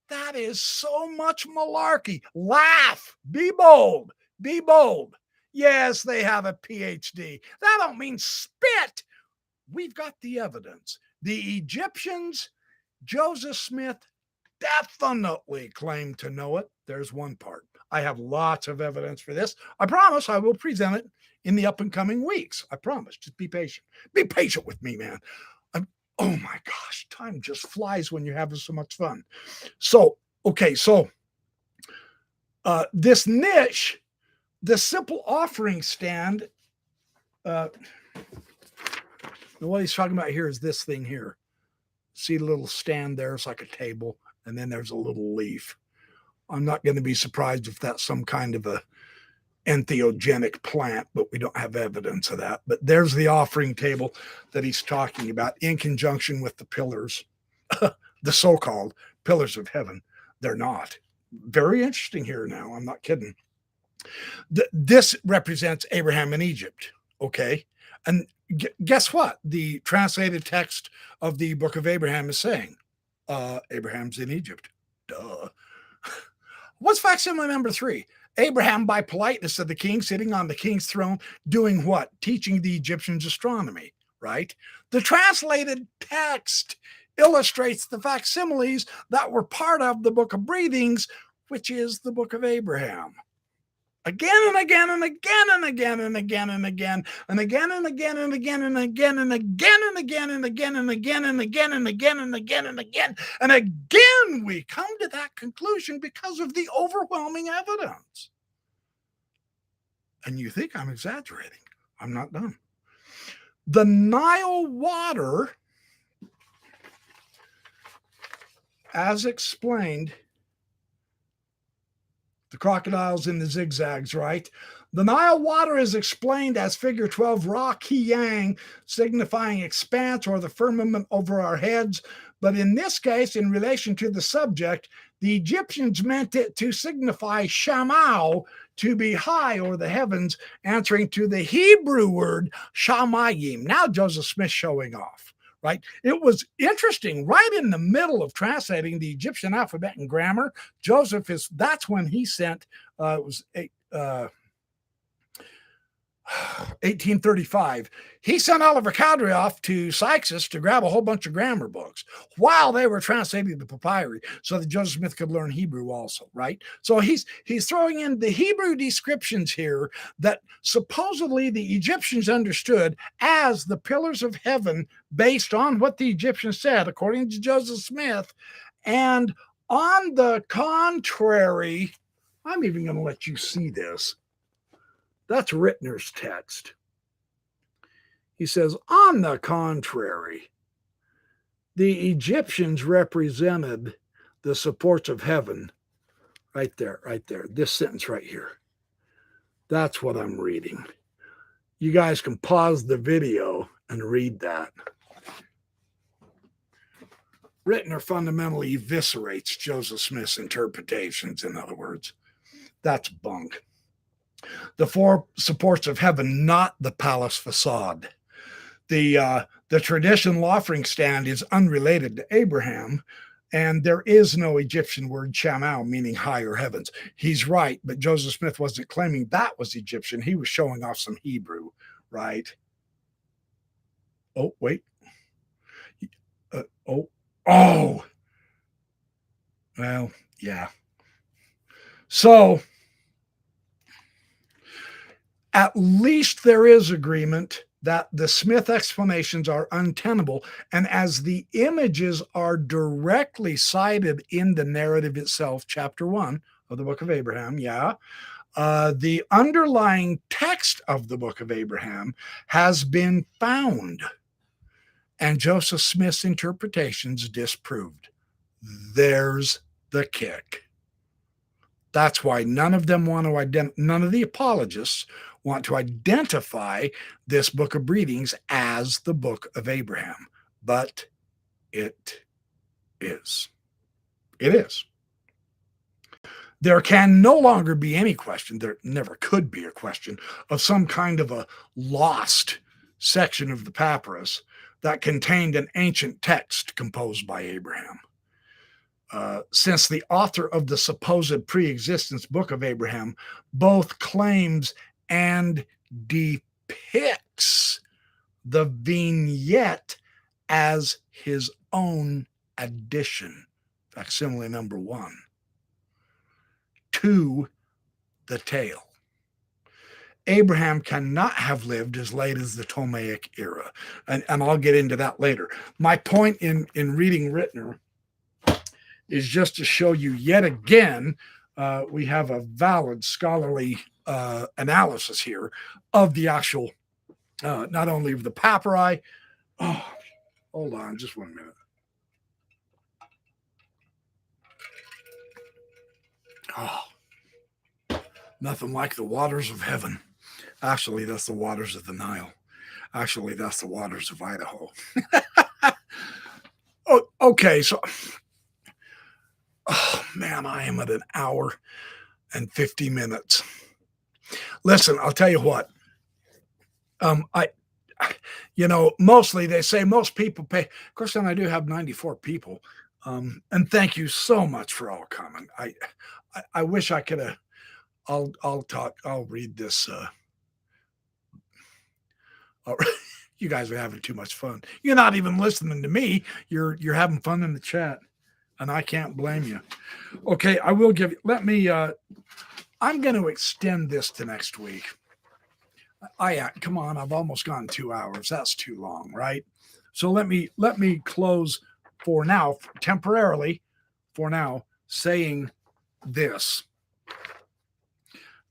That is so much malarkey. Laugh. Be bold. Be bold. Yes, they have a PhD. That don't mean spit. We've got the evidence. The Egyptians, Joseph Smith definitely claimed to know it. There's one part. I have lots of evidence for this. I promise I will present it in the up and coming weeks. I promise. Just be patient. Be patient with me, man. Oh my gosh, time just flies when you're having so much fun. So, okay, so this niche, the simple offering stand, what he's talking about here is this thing here. See the little stand there? It's like a table, and then there's a little leaf. I'm not going to be surprised if that's some kind of a entheogenic plant, but we don't have evidence of that. But there's the offering table that he's talking about in conjunction with the pillars, the so-called pillars of heaven. They're not. Very interesting here now. I'm not kidding. This represents Abraham in Egypt. Okay. And guess what? The translated text of the Book of Abraham is saying, Abraham's in Egypt. Duh. What's facsimile number 3? Abraham, by politeness of the king, sitting on the king's throne, doing what? Teaching the Egyptians astronomy, right? The translated text illustrates the facsimiles that were part of the Book of Breathings, which is the Book of Abraham. again and again and again and again and again and again and again and again and again and again and again and again and again and again and again and again and again and again and again we come to that conclusion because of the overwhelming evidence. And you think I'm exaggerating. I'm not done. The Nile water, as explained, the crocodiles in the zigzags, right? The Nile water is explained as figure 12, Ra Ki Yang, signifying expanse or the firmament over our heads. But in this case, in relation to the subject, the Egyptians meant it to signify Shamau, to be high or the heavens, answering to the Hebrew word Shamayim. Now Joseph Smith showing off, right? It was interesting, right in the middle of translating the Egyptian alphabet and grammar, that's when he sent, it was 1835, he sent Oliver Cowdery off to Sykes to grab a whole bunch of grammar books while they were translating the Papyri so that Joseph Smith could learn Hebrew also, right? So he's throwing in the Hebrew descriptions here that supposedly the Egyptians understood as the pillars of heaven based on what the Egyptians said, according to Joseph Smith. And on the contrary, I'm even going to let you see this. That's Rittner's text. He says, on the contrary, the Egyptians represented the supports of heaven. Right there, this sentence right here. That's what I'm reading. You guys can pause the video and read that. Rittner fundamentally eviscerates Joseph Smith's interpretations, in other words. That's bunk. The four supports of heaven, not the palace facade. The traditional offering stand is unrelated to Abraham, and there is no Egyptian word Shamau, meaning higher heavens. He's right, but Joseph Smith wasn't claiming that was Egyptian. He was showing off some Hebrew, right? Oh, wait. Oh. Well, yeah. So, at least there is agreement that the Smith explanations are untenable, and as the images are directly cited in the narrative itself, chapter 1 of the book of Abraham, the underlying text of the book of Abraham has been found, and Joseph Smith's interpretations disproved. There's the kick. That's why none of them want to none of the apologists want to identify this book of readings as the book of Abraham. But it is. It is. There can no longer be any question, there never could be a question, of some kind of a lost section of the papyrus that contained an ancient text composed by Abraham. Since the author of the supposed pre-existence book of Abraham both claims and depicts the vignette as his own addition, facsimile number 1, to the tale. Abraham cannot have lived as late as the Ptolemaic era, and I'll get into that later. My point in reading Rittner is just to show you yet again, we have a valid scholarly analysis here of the actual, not only of the papyri. Oh, hold on just 1 minute. Oh, nothing like the waters of heaven. Actually, that's the waters of the Nile. Actually, that's the waters of Idaho. Oh, okay, so... Oh, man, I am at an hour and 50 minutes. Listen, I'll tell you what. Mostly they say most people pay. Of course, then I do have 94 people. And thank you so much for all coming. I wish I could have. I'll talk. I'll read this. You guys are having too much fun. You're not even listening to me. You're having fun in the chat. And I can't blame you. Okay, I will give you, let me I'm going to extend this to next week. Come on, I've almost gone 2 hours. That's too long, right? So let me close for now, temporarily, for now, saying this.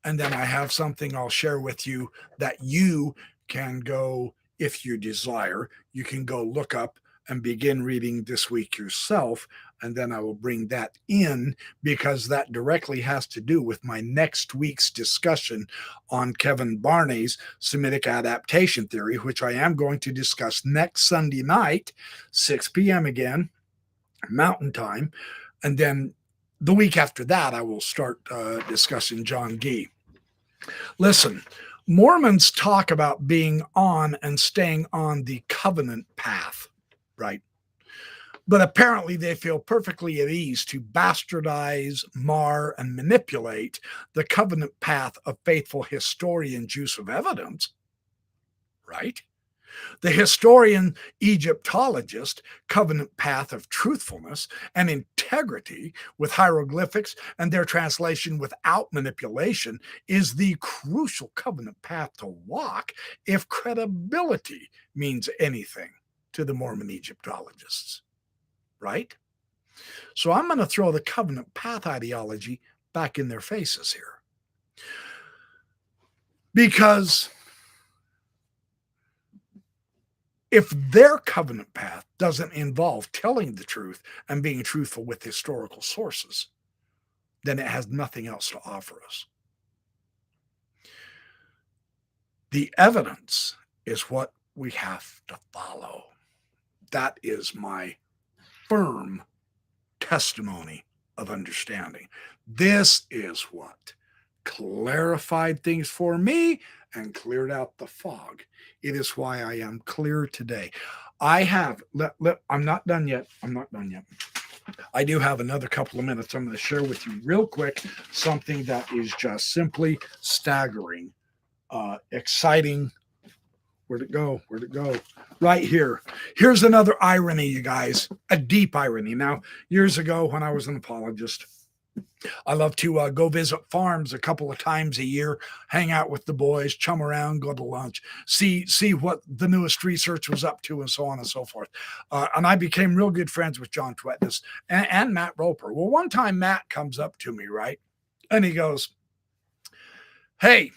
And then I have something I'll share with you that you can go, if you desire, you can go look up and begin reading this week yourself. And then I will bring that in because that directly has to do with my next week's discussion on Kevin Barney's Semitic adaptation theory, which I am going to discuss next Sunday night, 6 p.m. again, Mountain Time. And then the week after that, I will start discussing John Gee. Listen, Mormons talk about being on and staying on the covenant path, right? But apparently they feel perfectly at ease to bastardize, mar, and manipulate the covenant path of faithful historian use of evidence, right? The historian Egyptologist covenant path of truthfulness and integrity with hieroglyphics and their translation without manipulation is the crucial covenant path to walk if credibility means anything to the Mormon Egyptologists, right? So I'm going to throw the covenant path ideology back in their faces here. Because if their covenant path doesn't involve telling the truth and being truthful with historical sources, then it has nothing else to offer us. The evidence is what we have to follow. That is my firm testimony of understanding. This is what clarified things for me and cleared out the fog. It is why I am clear today. I'm not done yet. I do have another couple of minutes. I'm going to share with you real quick something that is just simply staggering, exciting. Where'd it go? Right here. Here's another irony, you guys, a deep irony. Now, years ago when I was an apologist, I love to go visit farms a couple of times a year, hang out with the boys, chum around, go to lunch, see what the newest research was up to, and so on and so forth. And I became real good friends with John Twetness and Matt Roper. Well, one time Matt comes up to me, right? And he goes, "Hey,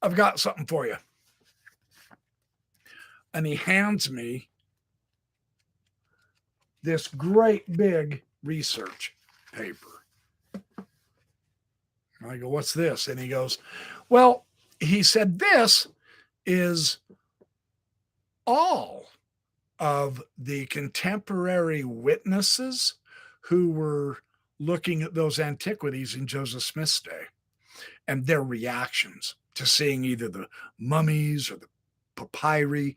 I've got something for you." And he hands me this great big research paper. I go, "What's this?" And he goes, "Well," he said, "this is all of the contemporary witnesses who were looking at those antiquities in Joseph Smith's day and their reactions to seeing either the mummies or the papyri.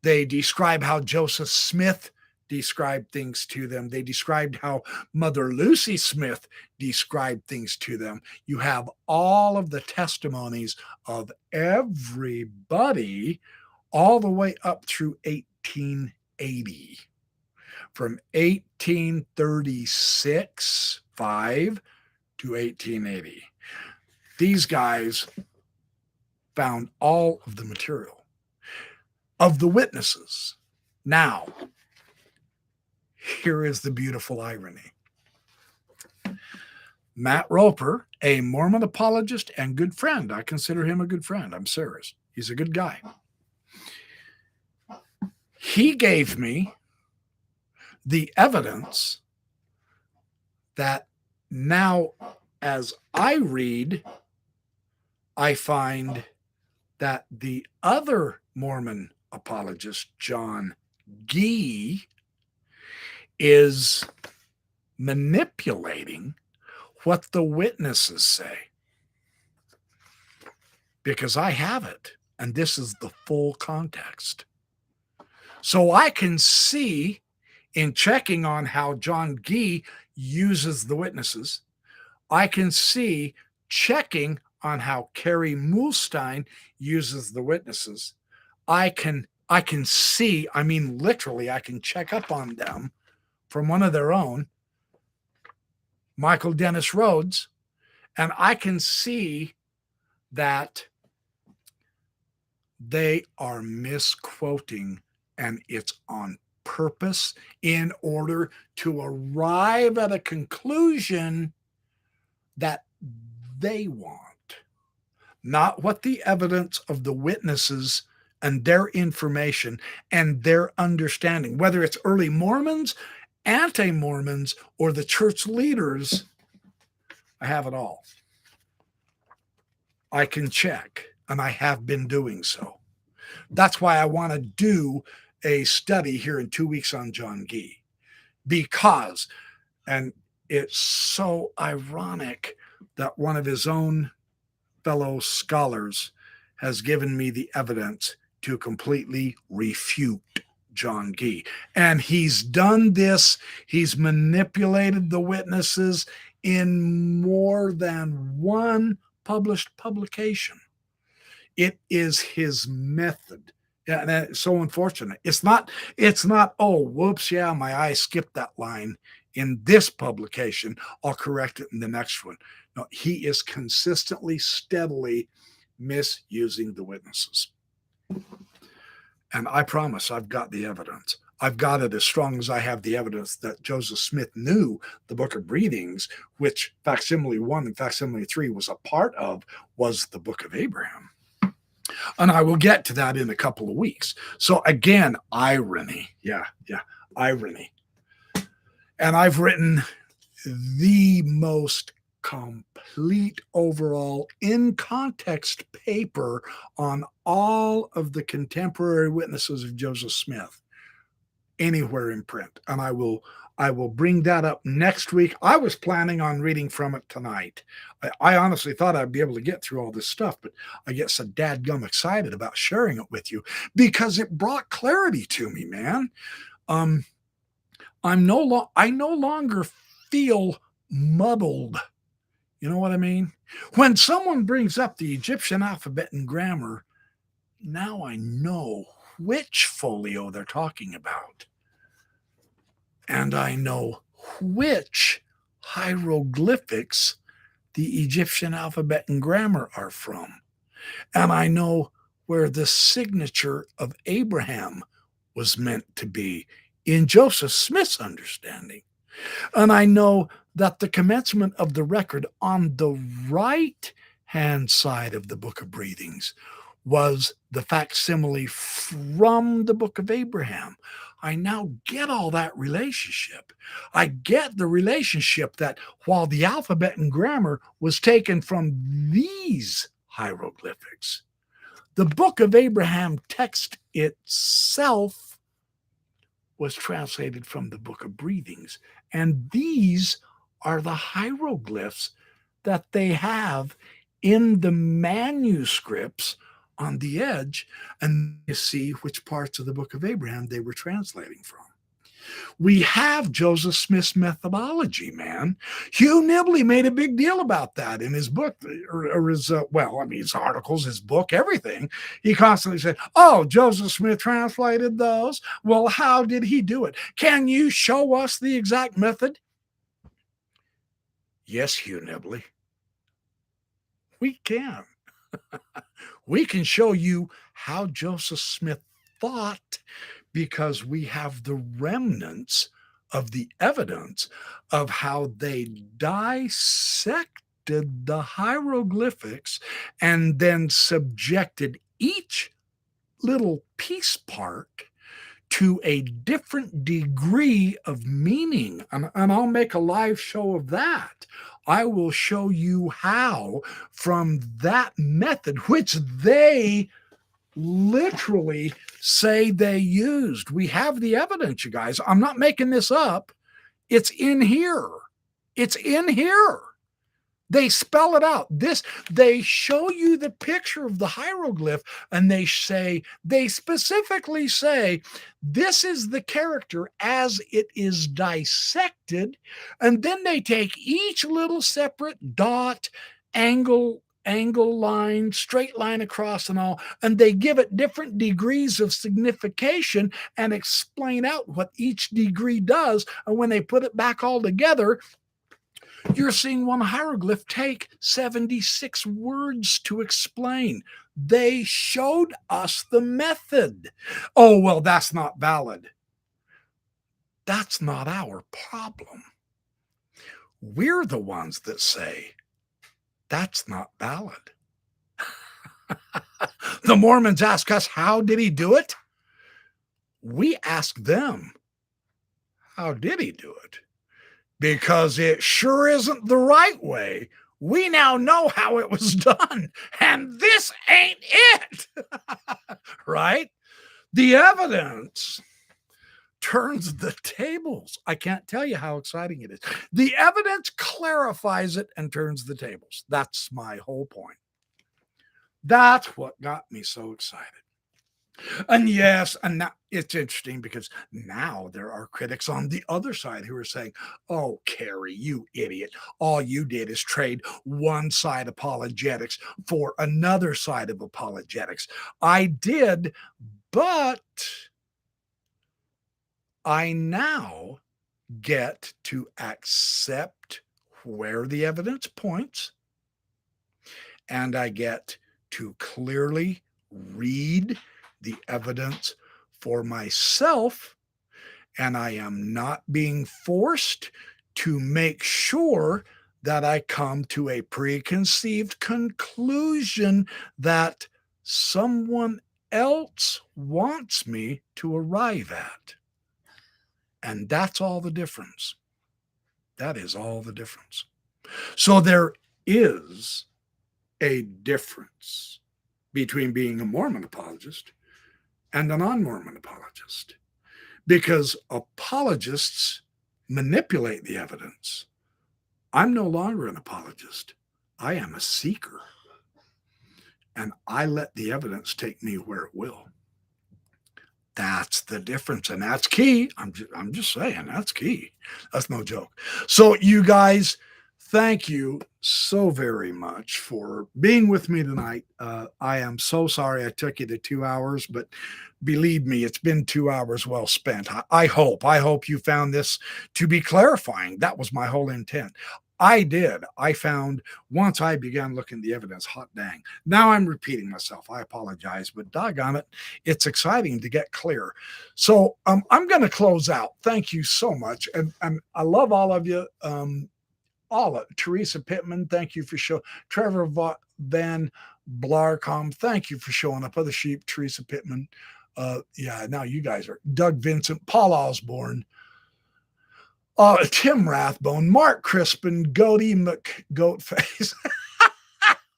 They describe how Joseph Smith described things to them. They described how Mother Lucy Smith described things to them. You have all of the testimonies of everybody all the way up through 1880. From 1836, 5 to 1880. These guys found all of the material of the witnesses. Now, here is the beautiful irony. Matt Roper, a Mormon apologist and good friend. I consider him a good friend. I'm serious. He's a good guy. He gave me the evidence that now, as I read, I find that the other Mormon apologist, John Gee, is manipulating what the witnesses say. Because I have it, and this is the full context. So I can see in checking on how John Gee uses the witnesses, I can see checking on how Carrie Mulstein uses the witnesses. I can see, I mean, literally, I can check up on them from one of their own, Michael Dennis Rhodes, And I can see that they are misquoting, and it's on purpose in order to arrive at a conclusion that they want, not what the evidence of the witnesses and their information and their understanding, whether it's early Mormons, anti-Mormons, or the church leaders. I have it all. I can check, and I have been doing so. That's why I want to do a study here in 2 weeks on John Gee, because, and it's so ironic that one of his own fellow scholars has given me the evidence to completely refute John Gee. And he's done this. He's manipulated the witnesses in more than one published publication. It is his method. Yeah, and it's so unfortunate. It's not, oh, whoops, yeah, my eye skipped that line in this publication. I'll correct it in the next one. No, he is consistently, steadily misusing the witnesses. And I promise I've got the evidence. I've got it as strong as I have the evidence that Joseph Smith knew the Book of Breathings, which facsimile 1 and facsimile 3 was a part of, was the Book of Abraham. And I will get to that in a couple of weeks. So again, irony. Yeah, irony. And I've written the most complete overall in context paper on all of the contemporary witnesses of Joseph Smith anywhere in print. And I will bring that up next week. I was planning on reading from it tonight. I honestly thought I'd be able to get through all this stuff, but I get so dadgum excited about sharing it with you because it brought clarity to me, man. I no longer feel muddled. You know what I mean? When someone brings up the Egyptian alphabet and grammar, now I know which folio they're talking about. And I know which hieroglyphics the Egyptian alphabet and grammar are from. And I know where the signature of Abraham was meant to be in Joseph Smith's understanding. And I know that the commencement of the record on the right-hand side of the Book of Breathings was the facsimile from the Book of Abraham. I now get all that relationship. I get the relationship that while the alphabet and grammar was taken from these hieroglyphics, the Book of Abraham text itself was translated from the Book of Breathings. And these are the hieroglyphs that they have in the manuscripts on the edge, and you see which parts of the Book of Abraham they were translating from. We have Joseph Smith's methodology, man. Hugh Nibley made a big deal about that in his book, or his, his articles, his book, everything. He constantly said, oh, Joseph Smith translated those. Well, how did he do it? Can you show us the exact method? Yes, Hugh Nibley. We can. We can show you how Joseph Smith thought because we have the remnants of the evidence of how they dissected the hieroglyphics and then subjected each little piece part to a different degree of meaning. And I'll make a live show of that. I will show you how from that method, which they literally say they used. We have the evidence, you guys. I'm not making this up. It's in here. It's in here. They spell it out. They show you the picture of the hieroglyph, and they specifically say, this is the character as it is dissected. And then they take each little separate dot, angle line, straight line across and all, and they give it different degrees of signification and explain out what each degree does. And when they put it back all together, You're seeing one hieroglyph take 76 words to explain. They showed us the method. Oh, well, that's not valid. That's not our problem. We're the ones that say that's not valid. The Mormons ask us, how did he do it? We ask them, how did he do it? Because it sure isn't the right way. We now know how it was done, and this ain't it. Right? The evidence turns the tables. I can't tell you how exciting it is. The evidence clarifies it and turns the tables. That's my whole point. That's what got me so excited. And yes, and now it's interesting because now there are critics on the other side who are saying, oh, Carrie, you idiot. All you did is trade one side apologetics for another side of apologetics. I did, but I now get to accept where the evidence points, and I get to clearly read the evidence for myself, and I am not being forced to make sure that I come to a preconceived conclusion that someone else wants me to arrive at. And that's all the difference. That is all the difference. So there is a difference between being a Mormon apologist and a non-Mormon apologist, because apologists manipulate the evidence. I'm no longer an apologist. I am a seeker, and I let the evidence take me where it will. That's the difference, and that's key. I'm just saying, that's key. That's no joke. So you guys, thank you so very much for being with me tonight. I am so sorry I took you to 2 hours, but believe me, it's been 2 hours well spent. I hope you found this to be clarifying. That was my whole intent. I did. I found once I began looking at the evidence, hot dang. Now I'm repeating myself. I apologize, but doggone it, it's exciting to get clear. So I'm going to close out. Thank you so much. And I love all of you. All of Teresa Pittman, thank you for showing. Trevor Van Blarcom, thank you for showing up. Other sheep, Teresa Pittman. Yeah, now you guys are. Doug Vincent, Paul Osborne, Tim Rathbone, Mark Crispin, Goaty McGoatface.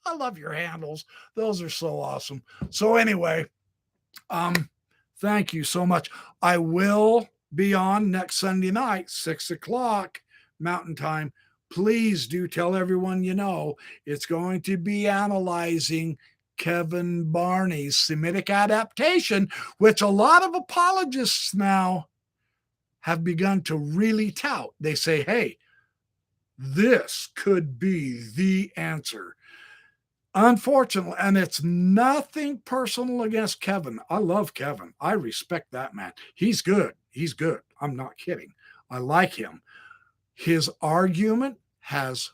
I love your handles. Those are so awesome. So anyway, thank you so much. I will be on next Sunday night, 6:00 Mountain Time. Please do tell everyone you know. It's going to be analyzing Kevin Barney's Semitic adaptation, which a lot of apologists now have begun to really tout. They say, hey, this could be the answer. Unfortunately, and it's nothing personal against Kevin. I love Kevin. I respect that man. He's good. He's good. I'm not kidding. I like him. His argument has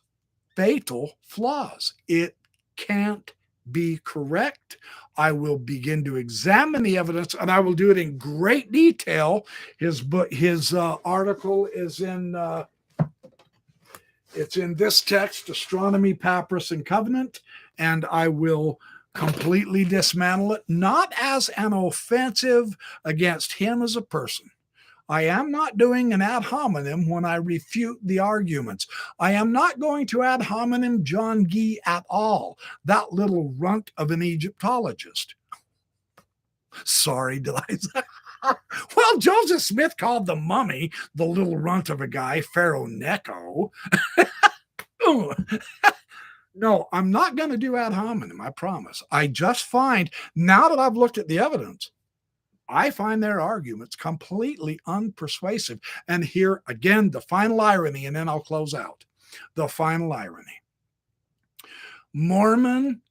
fatal flaws. It can't be correct. I will begin to examine the evidence, and I will do it in great detail. His article is in it's in this text, Astronomy, Papyrus, and Covenant, and I will completely dismantle it, not as an offensive against him as a person. I am not doing an ad hominem when I refute the arguments. I am not going to ad hominem John Gee at all, that little runt of an Egyptologist. Sorry, did I? Well, Joseph Smith called the mummy the little runt of a guy, Pharaoh Necho. No, I'm not going to do ad hominem, I promise. I just find, now that I've looked at the evidence, I find their arguments completely unpersuasive. And here again, the final irony, and then I'll close out. The final irony. Mormon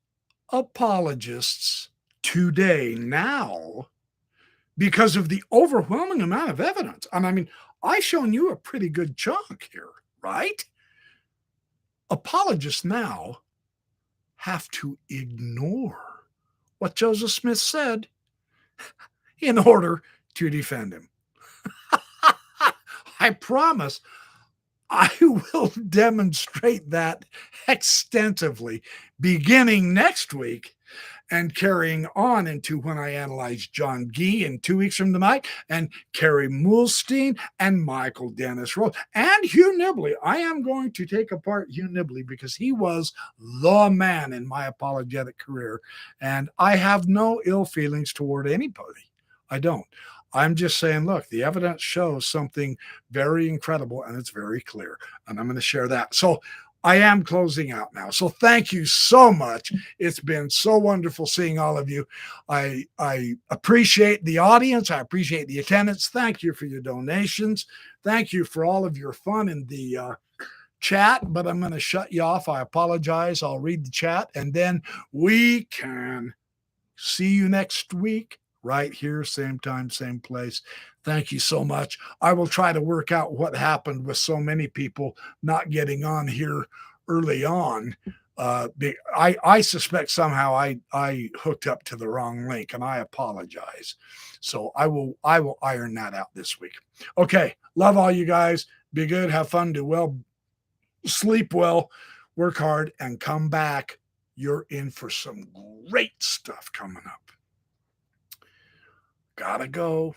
apologists today now, because of the overwhelming amount of evidence, and I mean, I've shown you a pretty good chunk here, right? apologists now have to ignore what Joseph Smith said in order to defend him. I promise I will demonstrate that extensively beginning next week and carrying on into when I analyze John Gee in 2 weeks from tonight, and Kerry Mulstein and Michael Dennis Rose and Hugh Nibley. I am going to take apart Hugh Nibley because he was the man in my apologetic career, and I have no ill feelings toward anybody. I don't. I'm just saying, look, the evidence shows something very incredible and it's very clear. And I'm going to share that. So I am closing out now. So thank you so much. It's been so wonderful seeing all of you. I appreciate the audience. I appreciate the attendance. Thank you for your donations. Thank you for all of your fun in the chat, but I'm going to shut you off. I apologize. I'll read the chat and then we can see you next week. Right here, same time, same place. Thank you so much. I will try to work out what happened with so many people not getting on here early on. I suspect somehow I hooked up to the wrong link, and I apologize. So I will iron that out this week. Okay, love all you guys. Be good, have fun, do well, sleep well, work hard, and come back. You're in for some great stuff coming up. Gotta go.